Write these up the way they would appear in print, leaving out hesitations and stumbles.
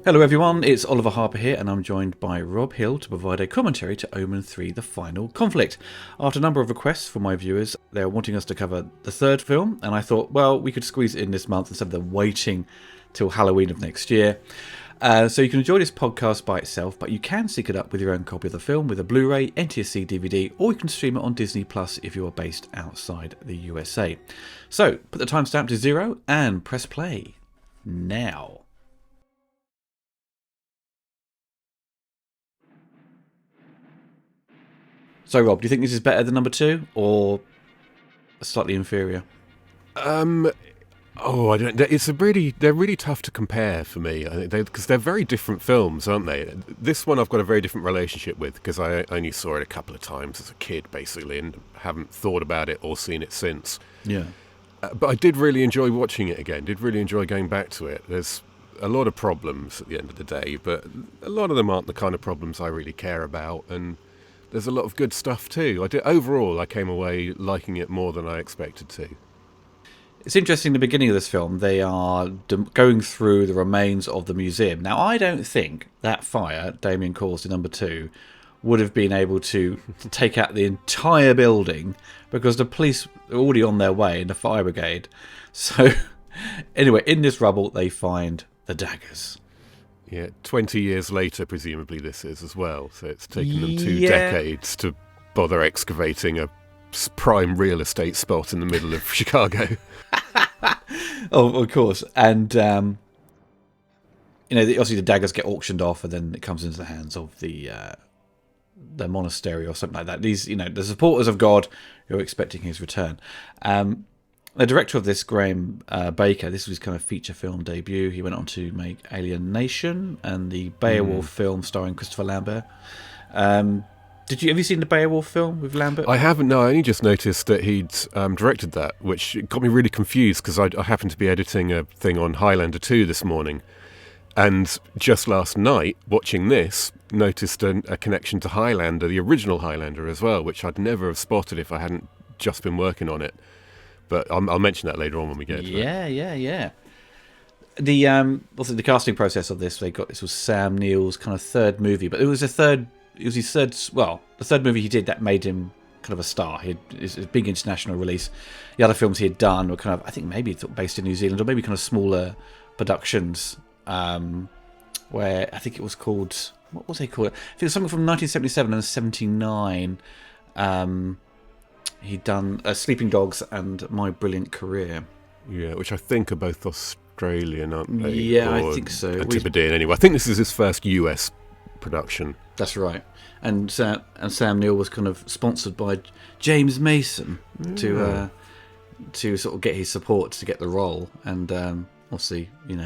Hello everyone, it's Oliver Harper here, and I'm joined by Rob Hill to provide a commentary to Omen 3, The Final Conflict. After a number of requests from my viewers, they're wanting us to cover the third film, and I thought, well, we could squeeze it in this month instead of them waiting till Halloween of next year. So you can enjoy this podcast by itself, but you can sync it up with your own copy of the film with a Blu-ray, NTSC DVD, or you can stream it on Disney Plus if you are based outside the USA. So, put the timestamp to 0 and press play now. So, Rob, do you think this is better than number 2 or slightly inferior? I don't. They're really tough to compare for me. I think because they're very different films, aren't they? This one I've got a very different relationship with because I only saw it a couple of times as a kid, basically, and haven't thought about it or seen it since. Yeah. But I did really enjoy watching it again. Did really enjoy going back to it. There's a lot of problems at the end of the day, but a lot of them aren't the kind of problems I really care about, and there's a lot of good stuff too. Overall, I came away liking it more than I expected to. It's interesting, the beginning of this film, they are going through the remains of the museum. Now, I don't think that fire Damien caused in number 2 would have been able to take out the entire building because the police are already on their way in the fire brigade. So, anyway, in this rubble, they find the daggers. Yeah, 20 years later, presumably this is as well. So it's taken them 2 decades to bother excavating a prime real estate spot in the middle of Chicago. Oh, of course. And, obviously the daggers get auctioned off and then it comes into the hands of the monastery or something like that. These, the supporters of God who are expecting his return. The director of this, Graham Baker, this was his kind of feature film debut. He went on to make Alien Nation and the Beowulf film starring Christopher Lambert. Have you seen the Beowulf film with Lambert? I haven't, no. I only just noticed that he'd directed that, which got me really confused because I happened to be editing a thing on Highlander 2 this morning. And just last night, watching this, noticed a connection to Highlander, the original Highlander as well, which I'd never have spotted if I hadn't just been working on it. But I'll mention that later on when we get to it. Yeah. The also the casting process of this, this was Sam Neill's kind of third movie, but it was his third the third movie he did that made him kind of a star. It's a big international release. The other films he had done were kind of, I think, maybe based in New Zealand or maybe kind of smaller productions. Where I think it was called, what was it called? I think it was something from 1977 and 79. He'd done Sleeping Dogs and My Brilliant Career. Yeah, which I think are both Australian, aren't they? Yeah, I think so. Antipodean, anyway. I think this is his first US production. That's right. And Sam Neill was kind of sponsored by James Mason to sort of get his support to get the role. And obviously, he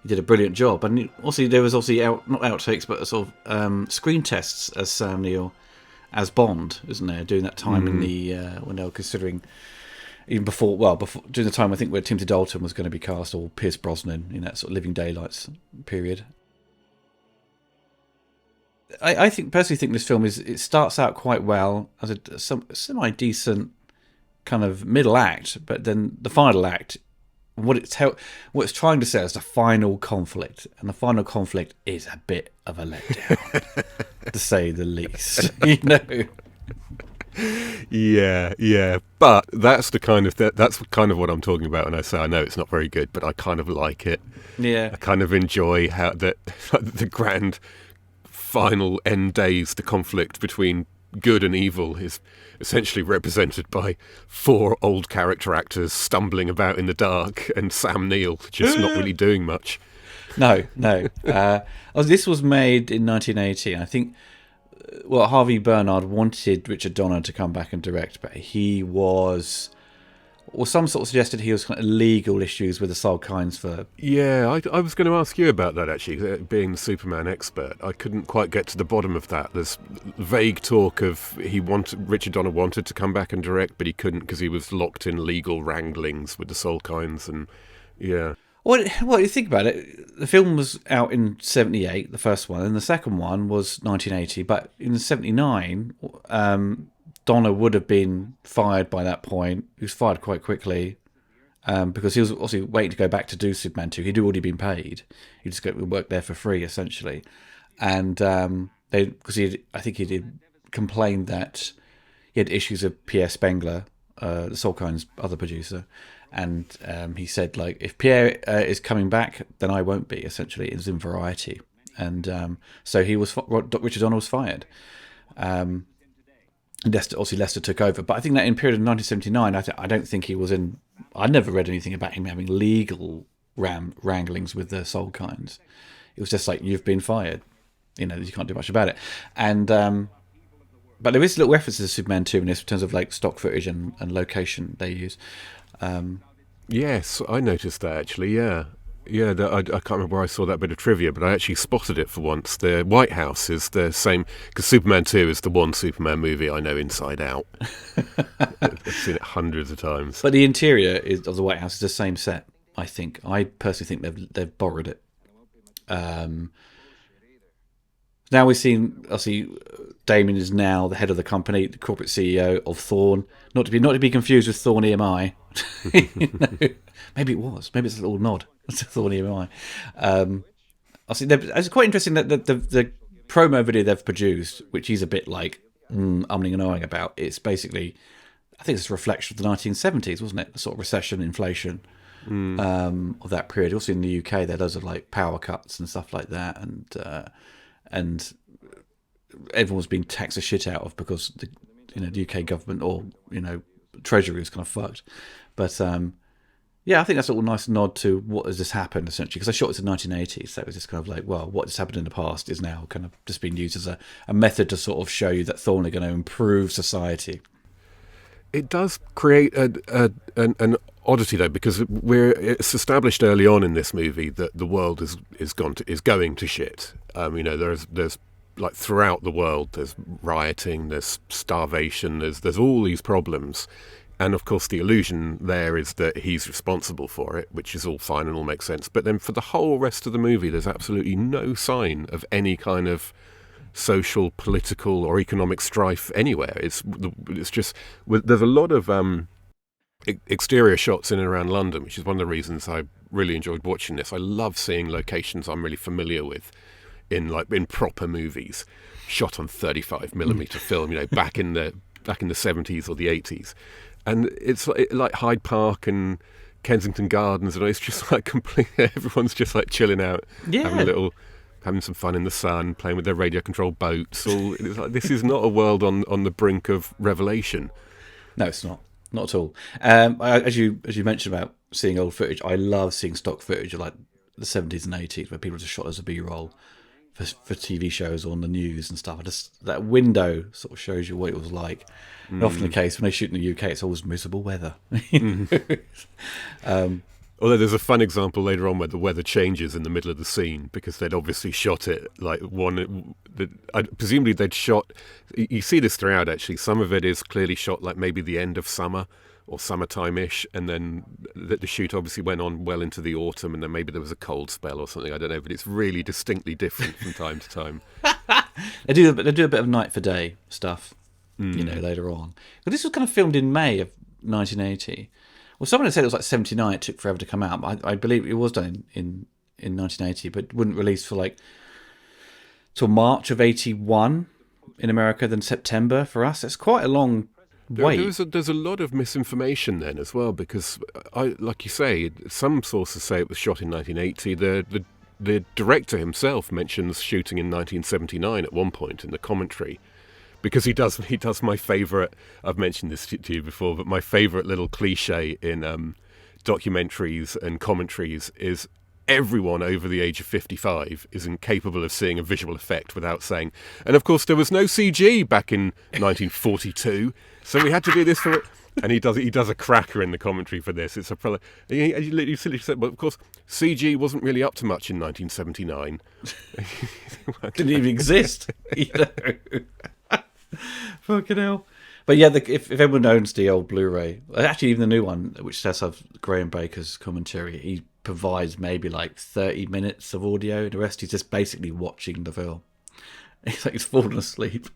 did a brilliant job. And also there was not outtakes, but sort of screen tests as Sam Neill as Bond, isn't there? During that time in the when they were considering, even before during the time I think where Timothy Dalton was going to be cast, or Pierce Brosnan in that sort of Living Daylights period. I personally think this film it starts out quite well as a semi decent kind of middle act, but then the final act, what it's trying to say is the final conflict, and the final conflict is a bit of a letdown, to say the least. Yeah, but that's kind of what I'm talking about when I say I know it's not very good, but I kind of like it. Yeah, I kind of enjoy how the grand final end days, the conflict between good and evil is essentially represented by 4 old character actors stumbling about in the dark and Sam Neill just not really doing much. No. This was made in 1980. I think Harvey Bernard wanted Richard Donner to come back and direct, but he was, or some sort of suggested he was kind of legal issues with the Salkinds for... Yeah, I was going to ask you about that, actually, being the Superman expert. I couldn't quite get to the bottom of that. There's vague talk of Richard Donner wanted to come back and direct, but he couldn't because he was locked in legal wranglings with the Salkinds, and yeah. Well, you think about it, the film was out in 78, the first one, and the second one was 1980, but in 79... Donner would have been fired by that point. He was fired quite quickly. because he was obviously waiting to go back to do Superman 2. He'd already been paid. He just got to work there for free, essentially. And because I think he did complain that he had issues with Pierre Spengler, the Solkine's other producer, and he said, like, if Pierre is coming back, then I won't be. Essentially, it was in Variety, and so Richard Donner was fired. Lester took over, but I think that in the period of 1979, I don't think he was in. I never read anything about him having legal wranglings with the Solkines. It was just like, you've been fired. You can't do much about it. And but there is little references to Superman 2 in this in terms of like stock footage and location they use. Yes, I noticed that actually. Yeah, I can't remember where I saw that bit of trivia, but I actually spotted it for once. The White House is the same, because Superman 2 is the one Superman movie I know inside out. I've seen it hundreds of times. But the interior of the White House is the same set. I think. I personally think they've borrowed it. Now we've seen, obviously, Damien is now the head of the company, the corporate CEO of Thorn. Not to be confused with Thorn EMI. Maybe it was. Maybe it's a little nod to Thorn EMI. It's quite interesting that the promo video they've produced, which he's a bit like umming and ahhing about, it's basically, I think it's a reflection of the 1970s, wasn't it? The sort of recession, inflation of that period. Also in the UK, there are loads of like power cuts and stuff like that, and everyone's being taxed the shit out of because the UK government or Treasury is kind of fucked. But I think that's a little nice nod to what has just happened essentially, because I shot it in the 1980s, so it was just kind of like, well, what has happened in the past is now kind of just being used as a method to sort of show you that Thorn are going to improve society. It does create an oddity though, because it's established early on in this movie that the world is going to shit. There's like throughout the world there's rioting, there's starvation, there's all these problems, and of course the illusion there is that he's responsible for it, which is all fine and all makes sense. But then for the whole rest of the movie, there's absolutely no sign of any kind of social, political, or economic strife anywhere. It's just there's a lot of exterior shots in and around London, which is one of the reasons I really enjoyed watching this. I love seeing locations I'm really familiar with in proper movies, shot on 35mm film, back in the 70s or the 80s, and it's like Hyde Park and Kensington Gardens, and it's just like completely everyone's just like chilling out, having some fun in the sun, playing with their radio-controlled boats. It's like, this is not a world on the brink of revelation. No, it's not at all. As you mentioned about seeing old footage, I love seeing stock footage of like the 70s and 80s where people just shot as a B-roll for TV shows or on the news and stuff. That window sort of shows you what it was like. And often the case when they shoot in the UK, it's always miserable weather. Although there's a fun example later on where the weather changes in the middle of the scene, because they'd obviously shot it like presumably they'd shot. You see this throughout actually. Some of it is clearly shot like maybe the end of summer or summertime-ish, and then the shoot obviously went on well into the autumn, and then maybe there was a cold spell or something, I don't know, but it's really distinctly different from time to time. They do a bit of night for day stuff, later on. But this was kind of filmed in May of 1980. Well, someone had said it was like 79, it took forever to come out, but I believe it was done in 1980, but wouldn't release for like till March of 81 in America, then September for us. It's quite a long wait. There's a lot of misinformation then as well, because like you say, some sources say it was shot in 1980. The director himself mentions shooting in 1979 at one point in the commentary, because he does my favourite. I've mentioned this to you before, but my favourite little cliche in documentaries and commentaries is everyone over the age of 55 is incapable of seeing a visual effect without saying, and of course there was no CG back in 1942, so we had to do this for it. And he does a cracker in the commentary for this. It's he literally said, well, of course, CG wasn't really up to much in 1979. Didn't even exist. Fucking hell. But yeah, if everyone owns the old Blu-ray, actually even the new one, which does have Graham Baker's commentary, he provides maybe like 30 minutes of audio. The rest he's just basically watching the film. It's like he's fallen asleep,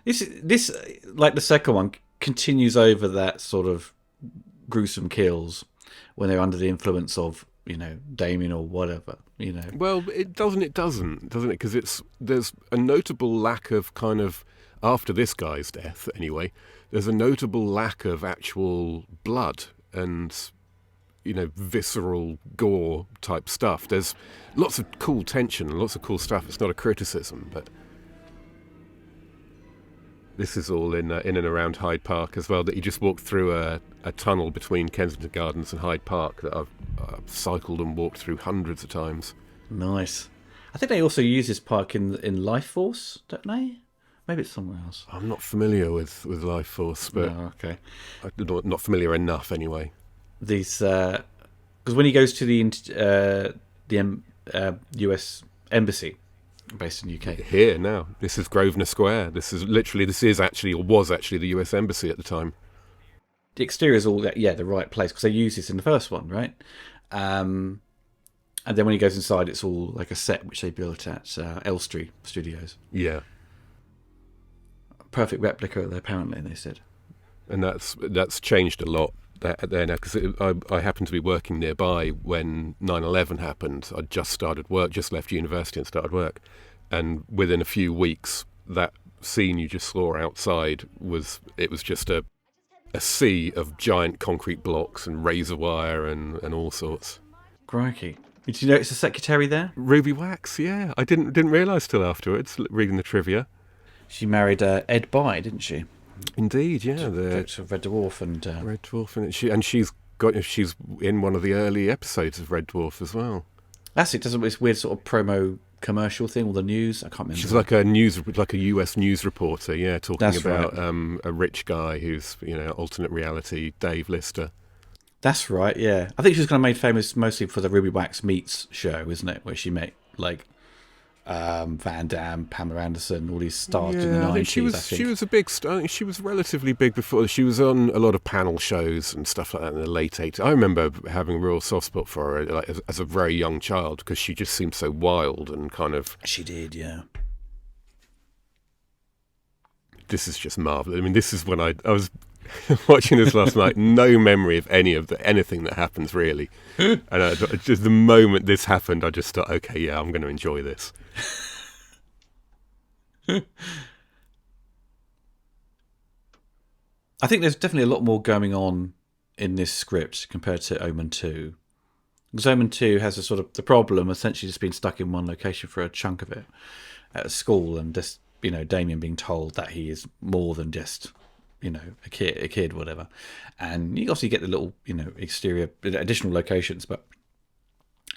This like the second one continues over that sort of gruesome kills when they're under the influence of, Damien or whatever, Well, it doesn't, doesn't it? Because there's a notable lack of kind of, after this guy's death anyway, there's a notable lack of actual blood and, visceral gore type stuff. There's lots of cool tension and lots of cool stuff. It's not a criticism, but this is all in and around Hyde Park as well, that you just walked through a tunnel between Kensington Gardens and Hyde Park that I've cycled and walked through hundreds of times. Nice. I think they also use this park in Life Force, don't they? Maybe it's somewhere else. I'm not familiar with Life Force, but okay. I'm not familiar enough anyway. These, because when he goes to the US Embassy based in the UK. Here now, this is Grosvenor Square. This is actually the US Embassy at the time. The exterior is all the right place, because they use this in the first one, right? And then when he goes inside, it's all like a set which they built at Elstree Studios. Yeah. Perfect replica, apparently, they said. And that's changed a lot there now, because I happened to be working nearby when 9/11 happened. I'd just started work, just left university and started work. And within a few weeks, that scene you just saw outside was just a sea of giant concrete blocks and razor wire and all sorts. Crikey. Did you notice the secretary there? Ruby Wax, yeah. I didn't realise till afterwards, reading the trivia. She married Ed Bye, didn't she? Indeed, yeah. The Red Dwarf and Red Dwarf, and she's in one of the early episodes of Red Dwarf as well. That's it. Doesn't this weird sort of promo commercial thing, or the news? I can't remember. She's like a US news reporter, yeah, talking That's about right. A rich guy who's alternate reality Dave Lister. That's right, yeah. I think she was kind of made famous mostly for the Ruby Wax Meets show, isn't it? Where she met like Van Damme, Pamela Anderson, all these stars in the 90s. I think she was a big star. She was relatively big before. She was on a lot of panel shows and stuff like that in the late 80s. I remember having a real soft spot for her like, as a very young child, because she just seemed so wild and kind of... She did, yeah. This is just marvellous. I mean, this is when I was... watching this last night, no memory of anything that happens really, and just the moment this happened, I just thought, okay, yeah, I'm going to enjoy this. I think there's definitely a lot more going on in this script compared to Omen 2. Because Omen 2 has a sort of the problem essentially just being stuck in one location for a chunk of it at a school, and just Damien being told that he is more than just a kid, whatever. And you obviously get the little, exterior, additional locations, but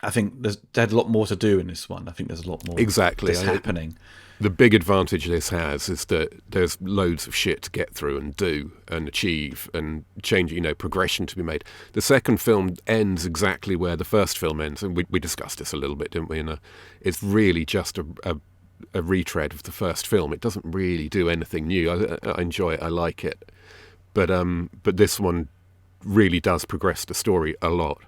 I think they had a lot more to do in this one. I think there's a lot more exactly happening. The big advantage this has is that there's loads of shit to get through and do and achieve and change, progression to be made. The second film ends exactly where the first film ends, and we discussed this a little bit, didn't we? It's really just a retread of the first film. It doesn't really do anything new. I enjoy it. I like it, but this one really does progress the story a lot.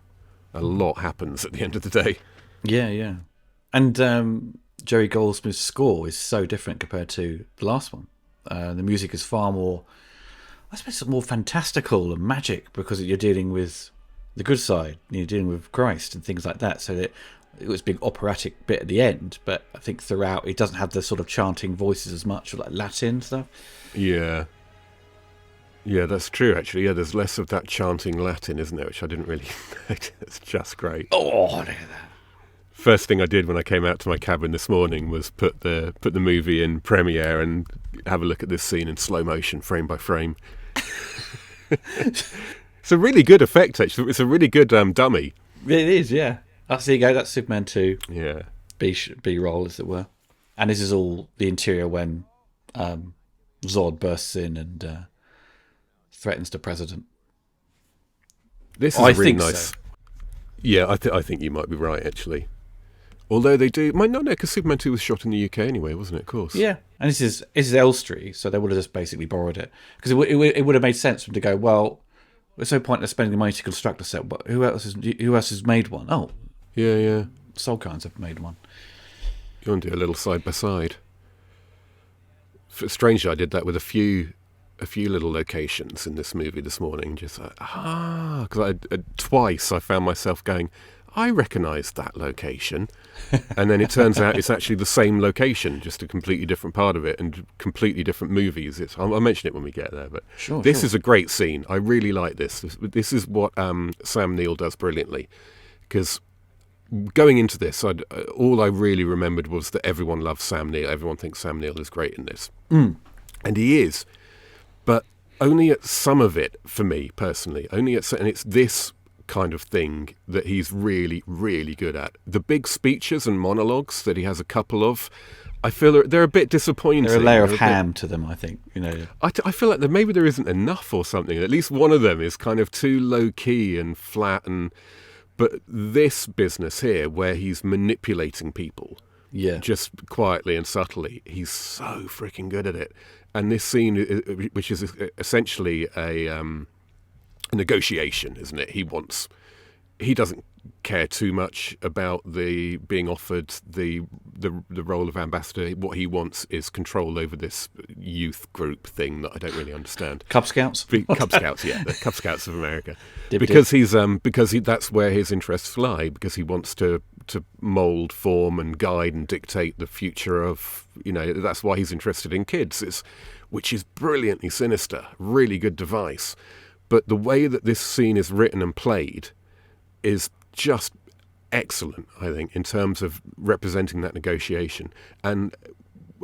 A lot happens at the end of the day. Yeah. And Jerry Goldsmith's score is so different compared to the last one. The music is far more, I suppose, more fantastical and magic, because you're dealing with the good side. You're dealing with Christ and things like that. So that it was a big operatic bit at the end, but I think throughout it doesn't have the sort of chanting voices as much, or like Latin stuff. Yeah, that's true actually. Yeah, there's less of that chanting Latin, isn't there? Which I didn't really it's just great. Oh, look at that. First thing I did when I came out to my cabin this morning was put the movie in Premiere and have a look at this scene in slow motion, frame by frame. It's a really good effect actually. It's a really good dummy. It is, yeah. There you go. That's Superman 2. Yeah. B-roll, as it were. And this is all the interior when Zod bursts in and threatens the president. This is really nice. So. Yeah, I think you might be right, actually. Although they do... because Superman 2 was shot in the UK anyway, wasn't it? Of course. Yeah. And this is Elstree, so they would have just basically borrowed it. Because it would have made sense for them to go, well, it's no point in spending the money to construct a set, but who else has made one? Oh, yeah. Soul Kinds have made one. You want to do a little side by side. Strangely, I did that with a few a few little locations in this movie this morning. Just like, because twice I found myself going, I recognise that location. And then it turns out it's actually the same location, just a completely different part of it and completely different movies. I'll mention it when we get there. But this is a great scene. I really like this. This is what Sam Neill does brilliantly. Because going into this, all I really remembered was that everyone loves Sam Neill. Everyone thinks Sam Neill is great in this. And he is. But only at some of it, for me personally. And it's this kind of thing that he's really, really good at. The big speeches and monologues that he has a couple of, I feel they're a bit disappointing. They're a layer of ham to them, I think. I feel like maybe there isn't enough or something. At least one of them is kind of too low key and flat. But this business here, where he's manipulating people, just quietly and subtly, he's so freaking good at it. And this scene, which is essentially a negotiation, isn't it? He doesn't care too much about being offered the role of ambassador. What he wants is control over this youth group thing that I don't really understand. Cub Scouts? Cub Scouts, the Cub Scouts of America. Because that's where his interests lie, because he wants to mould, form and guide and dictate the future of, that's why he's interested in kids, which is brilliantly sinister, really good device. But the way that this scene is written and played is just excellent, I think, in terms of representing that negotiation. And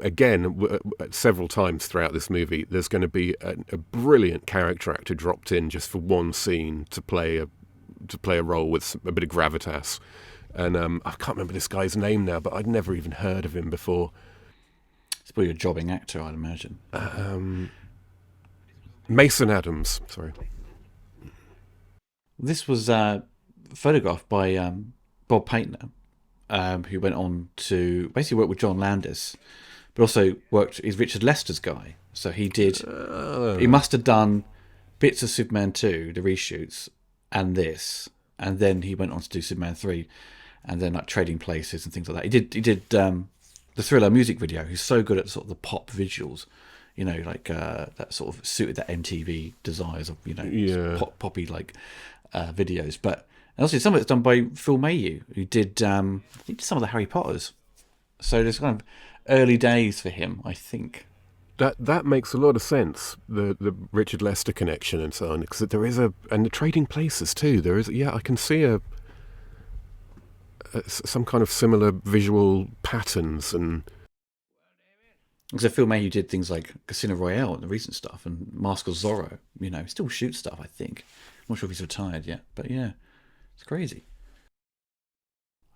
again, several times throughout this movie, there's going to be a brilliant character actor dropped in just for one scene to play a role with a bit of gravitas. And I can't remember this guy's name now, but I'd never even heard of him before. It's probably a jobbing actor, I'd imagine. Mason Adams, sorry. This was photographed by Bob Paintner, who went on to basically work with John Landis, but also he's Richard Lester's guy. So he must have done bits of Superman 2, the reshoots, and this, and then he went on to do Superman 3, and then like Trading Places and things like that. He did the Thriller music video. He's so good at sort of the pop visuals. That sort of suited that MTV desires of, poppy videos. But also some of it's done by Phil Mayhew, who did some of the Harry Potters. So there's kind of early days for him, I think. That makes a lot of sense, the Richard Lester connection and so on, because there is and the Trading Places too. There is, I can see some kind of similar visual patterns and. So Phil Mayhew did things like Casino Royale and the recent stuff, and Mask of Zorro. Still shoots stuff, I think. I'm not sure if he's retired yet, but yeah, it's crazy.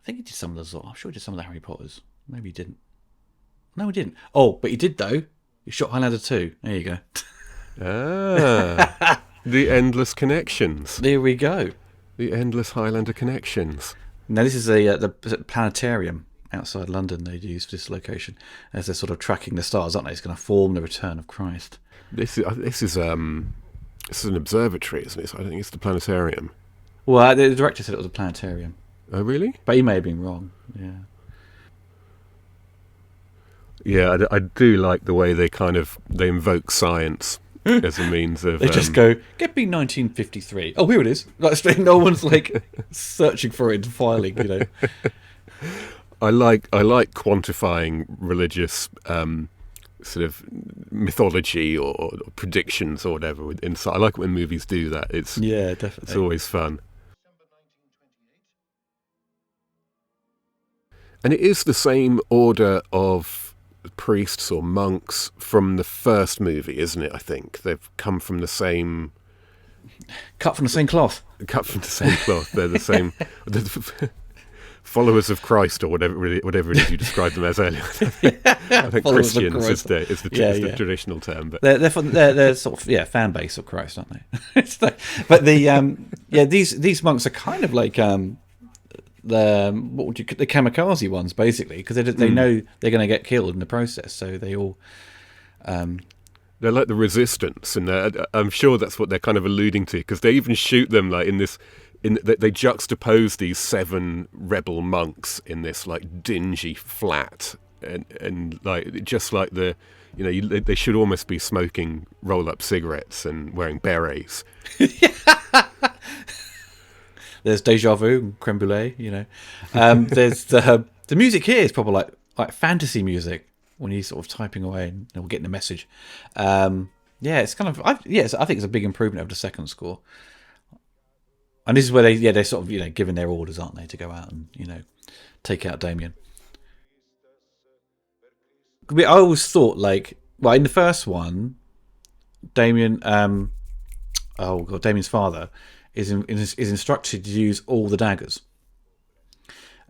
I think he did some of the Zorro. I'm sure he did some of the Harry Potters. Maybe he didn't. No, he didn't. Oh, but he did though. He shot Highlander 2. There you go. The endless connections. There we go. The endless Highlander connections. Now this is the planetarium outside London they'd use for this location, as they're sort of tracking the stars, aren't they? It's going to form the return of Christ. This is an observatory, isn't it? I don't think it's the planetarium. Well, the director said it was a planetarium. Oh, really? But he may have been wrong. Yeah. Yeah, I do like the way they invoke science as a means of. They just go, get me 1953. Oh, here it is. Like, no one's searching for it and filing. I like quantifying religious sort of mythology or predictions or whatever. I like when movies do that. Definitely. It's always fun. And it is the same order of priests or monks from the first movie, isn't it? I think they've come from the same. Cut from the same cloth. Cut from the same cloth. They're the same. Followers of Christ, or whatever it is you described them as earlier. I think Christians is the traditional term, but they're sort of fan base of Christ, aren't they? But these monks are kind of like the kamikaze ones, basically, because they know they're going to get killed in the process, so they all. They're like the resistance, and I'm sure that's what they're kind of alluding to, because they even shoot them like in this. They juxtapose these 7 rebel monks in this like dingy flat and like just like they should almost be smoking roll-up cigarettes and wearing berets. There's Deja Vu and Creme Brulee, there's the music here is probably like fantasy music when he's sort of typing away and getting a message. It's kind of I think it's a big improvement over the second score. And this is where they sort of giving their orders, aren't they, to go out and take out Damien. I always thought in the first one, Damien, Damien's father is instructed to use all the daggers.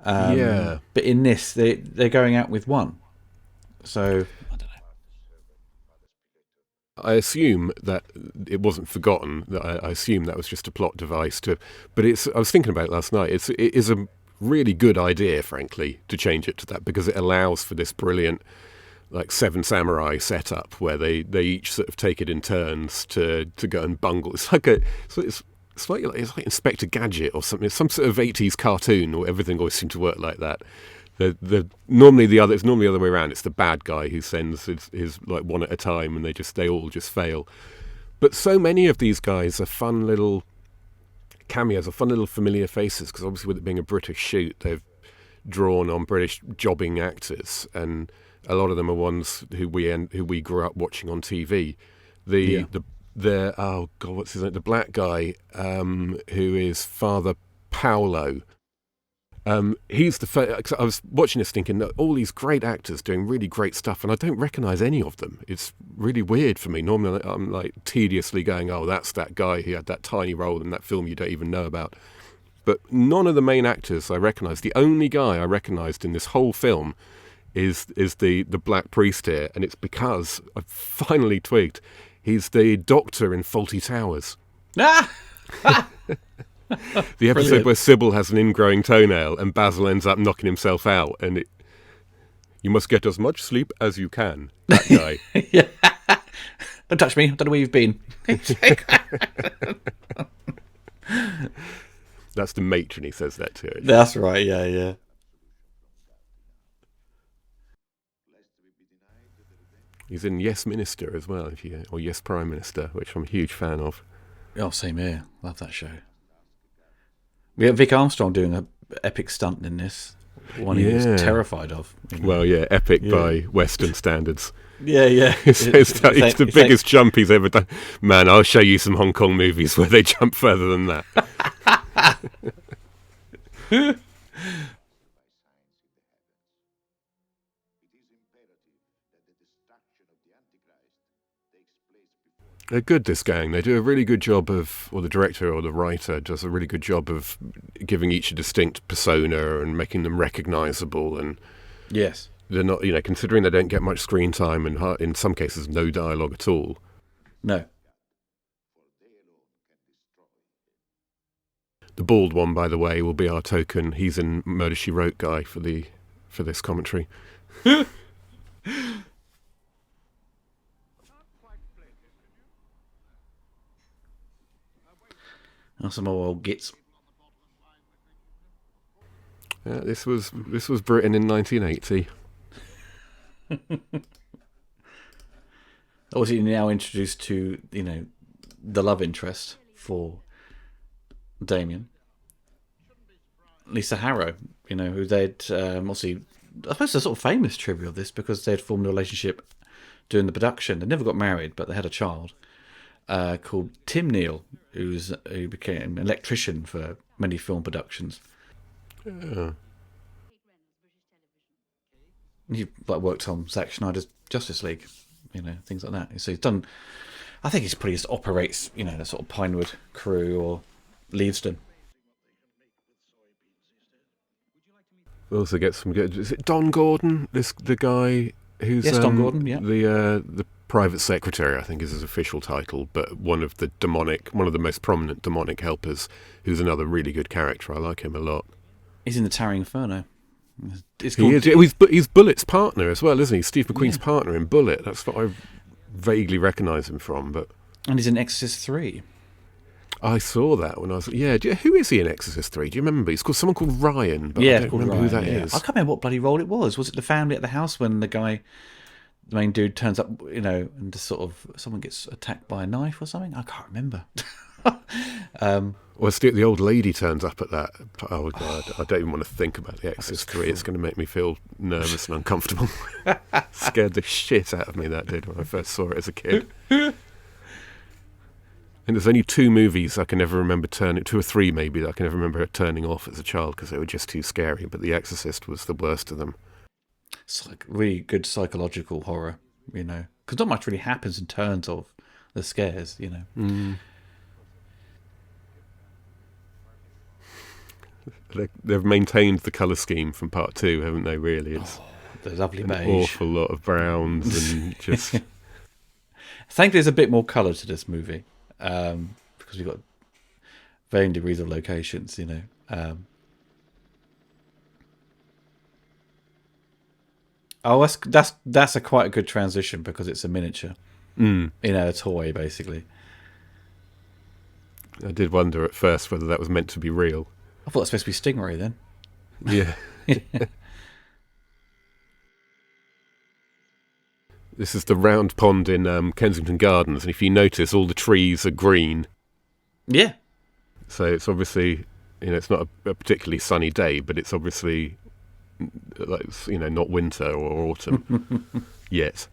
But in this, they're going out with one. So I don't know. I assume that it wasn't forgotten. That I assume that was just a plot device But I was thinking about it last night. It is a really good idea, frankly, to change it to that, because it allows for this brilliant, like, Seven Samurai setup where they each sort of take it in turns to go and bungle. It's like it's like Inspector Gadget or something. It's some sort of 80s cartoon where everything always seemed to work like that. It's normally the other way around. It's the bad guy who sends his like one at a time, and they all just fail. But so many of these guys are fun little cameos, or fun little familiar faces, because obviously with it being a British shoot, they've drawn on British jobbing actors, and a lot of them are ones who we grew up watching on TV. What's his name? The black guy who is Father Paolo. He's I was watching this thinking that all these great actors doing really great stuff, and I don't recognise any of them. It's really weird for me. Normally I'm like tediously going, oh, that's that guy who had that tiny role in that film you don't even know about. But none of the main actors I recognise. The only guy I recognised in this whole film is the black priest here, and it's because I finally twigged. He's the doctor in Fawlty Towers. The episode Brilliant. Where Sybil has an ingrowing toenail and Basil ends up knocking himself out, and you must get as much sleep as you can. That guy. Yeah. Don't touch me. I don't know where you've been. That's the matron. He says that to her. That's right. Yeah. He's in Yes Minister as well, or Yes Prime Minister, which I'm a huge fan of. Oh, same here. Love that show. We have Vic Armstrong doing an epic stunt in this. One he was terrified of. Well, yeah, epic by Western standards. Yeah. It's the biggest jump he's ever done. Man, I'll show you some Hong Kong movies where they jump further than that. They're good, this gang. They do a really good job or the director or the writer does a really good job of giving each a distinct persona and making them recognisable. And yes, they're not, considering they don't get much screen time and in some cases no dialogue at all. No. The bald one, by the way, will be our token. He's in Murder, She Wrote guy for this commentary. Some old gits. Yeah, this was Britain in 1980. Obviously, now introduced to the love interest for Damien, Lisa Harrow. Who they'd obviously, I suppose, the sort of famous trivia of this because they'd formed a relationship during the production. They never got married, but they had a child. Called Tim Neill, who became an electrician for many film productions. Yeah. He worked on Zack Snyder's Justice League, things like that. So he's done. I think he's probably just operates, the sort of Pinewood crew or Leavesden. We also get some good. Is it Don Gordon? The guy who's Don Gordon, yeah. The private secretary, I think, is his official title, but one of the most prominent demonic helpers, who's another really good character. I like him a lot. He's in the Towering Inferno. He's Bullet's partner as well, isn't he? Steve McQueen's partner in Bullet. That's what I vaguely recognise him from. And he's in Exorcist 3. I saw that when I was... Yeah, who is he in Exorcist 3? Do you remember? He's called someone called Ryan, but I don't remember who that is. I can't remember what bloody role it was. Was it the family at the house when the main dude turns up, and just sort of someone gets attacked by a knife or something? I can't remember. Well, the old lady turns up at that. Oh, God, I don't even want to think about the Exorcist 3. It's going to make me feel nervous and uncomfortable. Scared the shit out of me, that did, when I first saw it as a kid. And there's only 2 movies I can ever remember 2 or 3 maybe, that I can ever remember turning off as a child because they were just too scary. But The Exorcist was the worst of them. It's like really good psychological horror, because not much really happens in terms of the scares, Mm. They've maintained the colour scheme from part 2, haven't they, really? It's the lovely an beige. awful lot of browns and just... I think there's a bit more colour to this movie, because we've got varying degrees of locations, that's quite a good transition because it's a miniature, a toy, basically. I did wonder at first whether that was meant to be real. I thought it was supposed to be Stingray then. Yeah. This is the round pond in Kensington Gardens, and if you notice, all the trees are green. Yeah. So it's obviously, it's not a particularly sunny day, but it's obviously, not winter or autumn yet.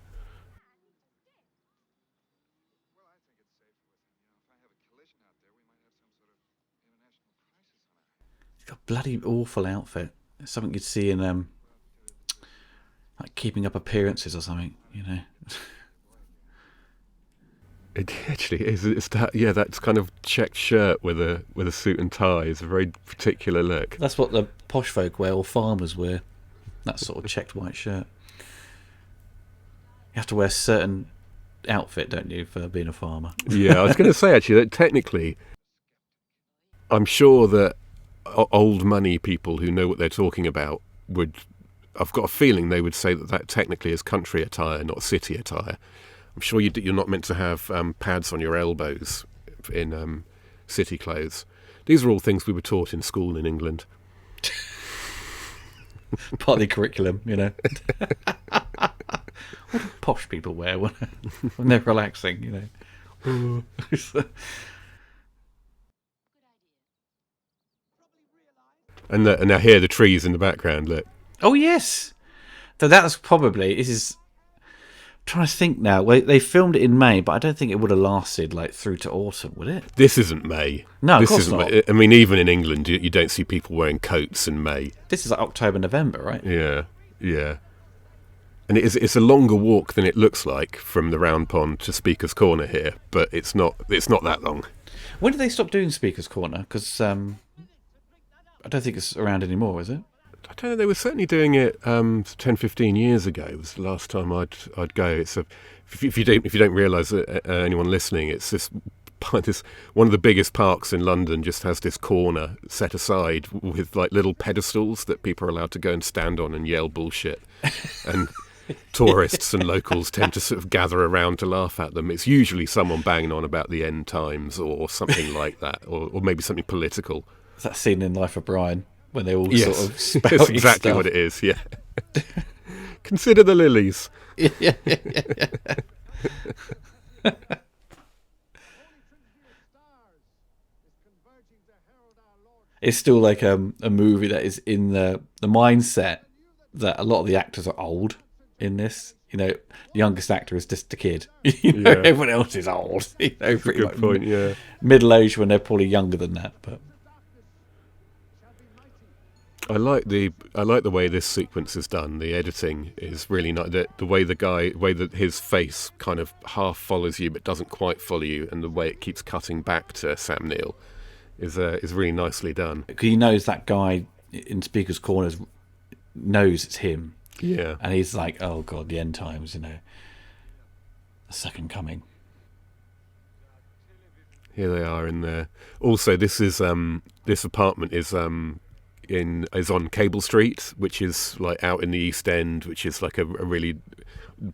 It's got a bloody awful outfit. It's something you'd see in like Keeping Up Appearances or something, It actually is. It's that's kind of checked shirt with a suit and tie is a very particular look. That's what the posh folk wear, or farmers wear. That sort of checked white shirt. You have to wear a certain outfit, don't you, for being a farmer? Yeah, I was going to say actually that technically, I'm sure that old money people who know what they're talking about would. I've got a feeling they would say that technically is country attire, not city attire. I'm sure you're not meant to have pads on your elbows in city clothes. These are all things we were taught in school in England. Part of the curriculum, What do posh people wear when they're relaxing, And now here the trees in the background, look. Oh, yes. So that's probably... This is... I'm trying to think now. Well, they filmed it in May, but I don't think it would have lasted through to autumn, would it? This isn't May. No, of course not. I mean, even in England, you don't see people wearing coats in May. This is October, November, right? Yeah. And it's a longer walk than it looks like from the round pond to Speaker's Corner here, but it's not that long. When did they stop doing Speaker's Corner? Because I don't think it's around anymore, is it? I don't know. They were certainly doing it 10, 15 years ago. It was the last time I'd go. It's if you don't realise that anyone listening, it's this one of the biggest parks in London. Just has this corner set aside with little pedestals that people are allowed to go and stand on and yell bullshit, and tourists and locals tend to sort of gather around to laugh at them. It's usually someone banging on about the end times or something like that, or maybe something political. Is that scene in Life of Brian? When they all yes, sort of spout that's exactly stuff. what it is, yeah. Consider the lilies. Yeah. It's still like a movie that is in the mindset that a lot of the actors are old in this. The youngest actor is just a kid. Everyone else is old. Pretty Good point, yeah. Middle-aged when they're probably younger than that, but... I like the way this sequence is done. The editing is really nice. The way that his face kind of half follows you but doesn't quite follow you, and the way it keeps cutting back to Sam Neill is really nicely done. He knows that guy in Speaker's Corner knows it's him. Yeah, and he's like, "Oh God, the end times, the second coming." Here they are in there. Also, this apartment is on Cable Street, which is out in the East End, which is a really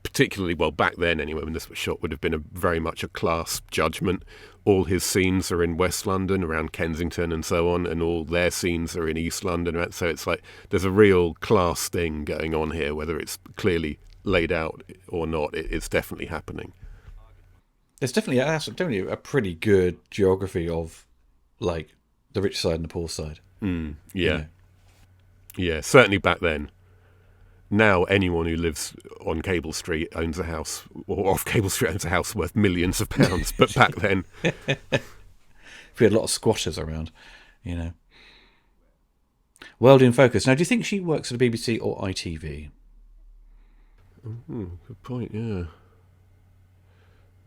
particularly, well, back then anyway, when this was shot, would have been very much a class judgment. All his scenes are in West London, around Kensington and so on, and all their scenes are in East London. So it's like there's a real class thing going on here, whether it's clearly laid out or not. It's definitely happening. There's definitely a pretty good geography of, like, the rich side and the poor side. Yeah, certainly back then. Now anyone who lives on Cable Street owns a house, or off Cable Street owns a house worth millions of pounds. But back then, if we had a lot of squatters around, World in Focus. Now, do you think she works at the BBC or ITV? Good point. Yeah,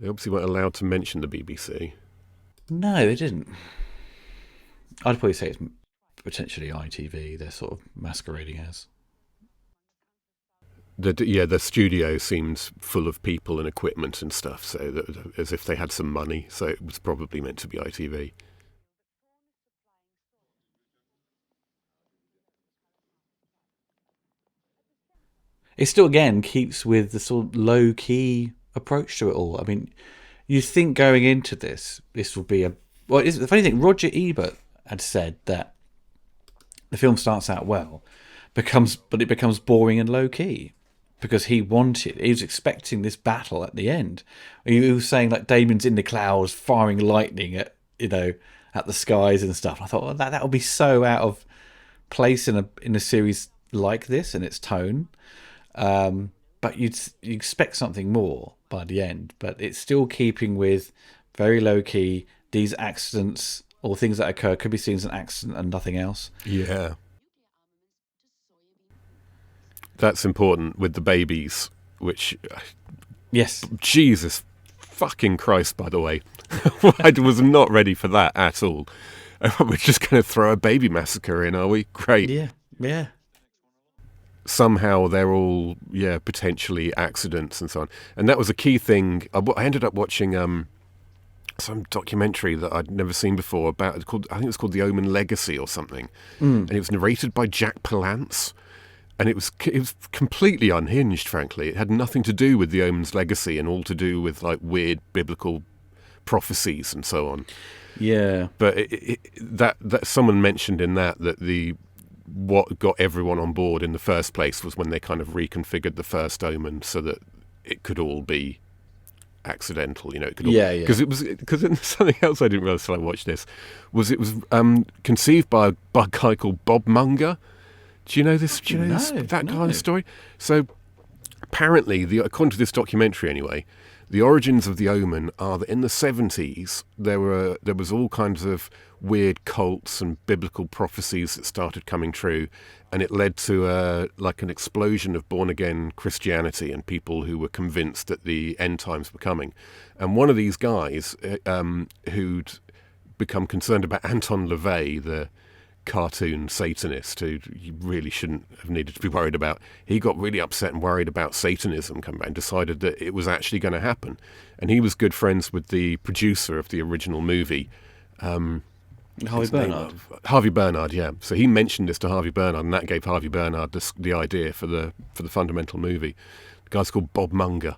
they obviously weren't allowed to mention the BBC. No, they didn't. I'd probably say it's potentially ITV. They're sort of masquerading as. The studio seems full of people and equipment and stuff, so as if they had some money. So it was probably meant to be ITV. It still, again, keeps with the sort of low-key approach to it all. I mean, you think going into this will be a... Well, the funny thing, Roger Ebert had said that the film starts out well, but it becomes boring and low-key. Because he was expecting this battle at the end. He was saying, like, Damien's in the clouds, firing lightning at the skies and stuff. I thought, well, that would be so out of place in a series like this and its tone. But you expect something more by the end. But it's still keeping with very low key. These accidents or things that occur could be seen as an accident and nothing else. Yeah. That's important with the babies, which... Yes. Jesus fucking Christ, by the way. I was not ready for that at all. We're just going to throw a baby massacre in, are we? Great. Yeah. Somehow they're all, potentially accidents and so on. And that was a key thing. I ended up watching some documentary that I'd never seen before about, I think it was called The Omen Legacy or something. And it was narrated by Jack Palance. And it was completely unhinged, frankly. It had nothing to do with the Omen's legacy and all to do with like weird biblical prophecies and so on. Yeah. But that someone mentioned in that what got everyone on board in the first place was when they kind of reconfigured the first Omen so that it could all be accidental, It could because something else I didn't realise until I watched this was it was conceived by a guy called Bob Munger. Do you know this? That kind of story? So apparently, according to this documentary anyway, the origins of the Omen are that in the 70s there was all kinds of weird cults and biblical prophecies that started coming true, and it led to an explosion of born-again Christianity and people who were convinced that the end times were coming. And one of these guys who'd become concerned about Anton LaVey, the cartoon Satanist, who you really shouldn't have needed to be worried about, he got really upset and worried about Satanism coming back and decided that it was actually going to happen. And he was good friends with the producer of the original movie, Harvey Bernard. Harvey Bernard, yeah. So he mentioned this to Harvey Bernard, and that gave Harvey Bernard the idea for the fundamental movie. The guy's called Bob Munger,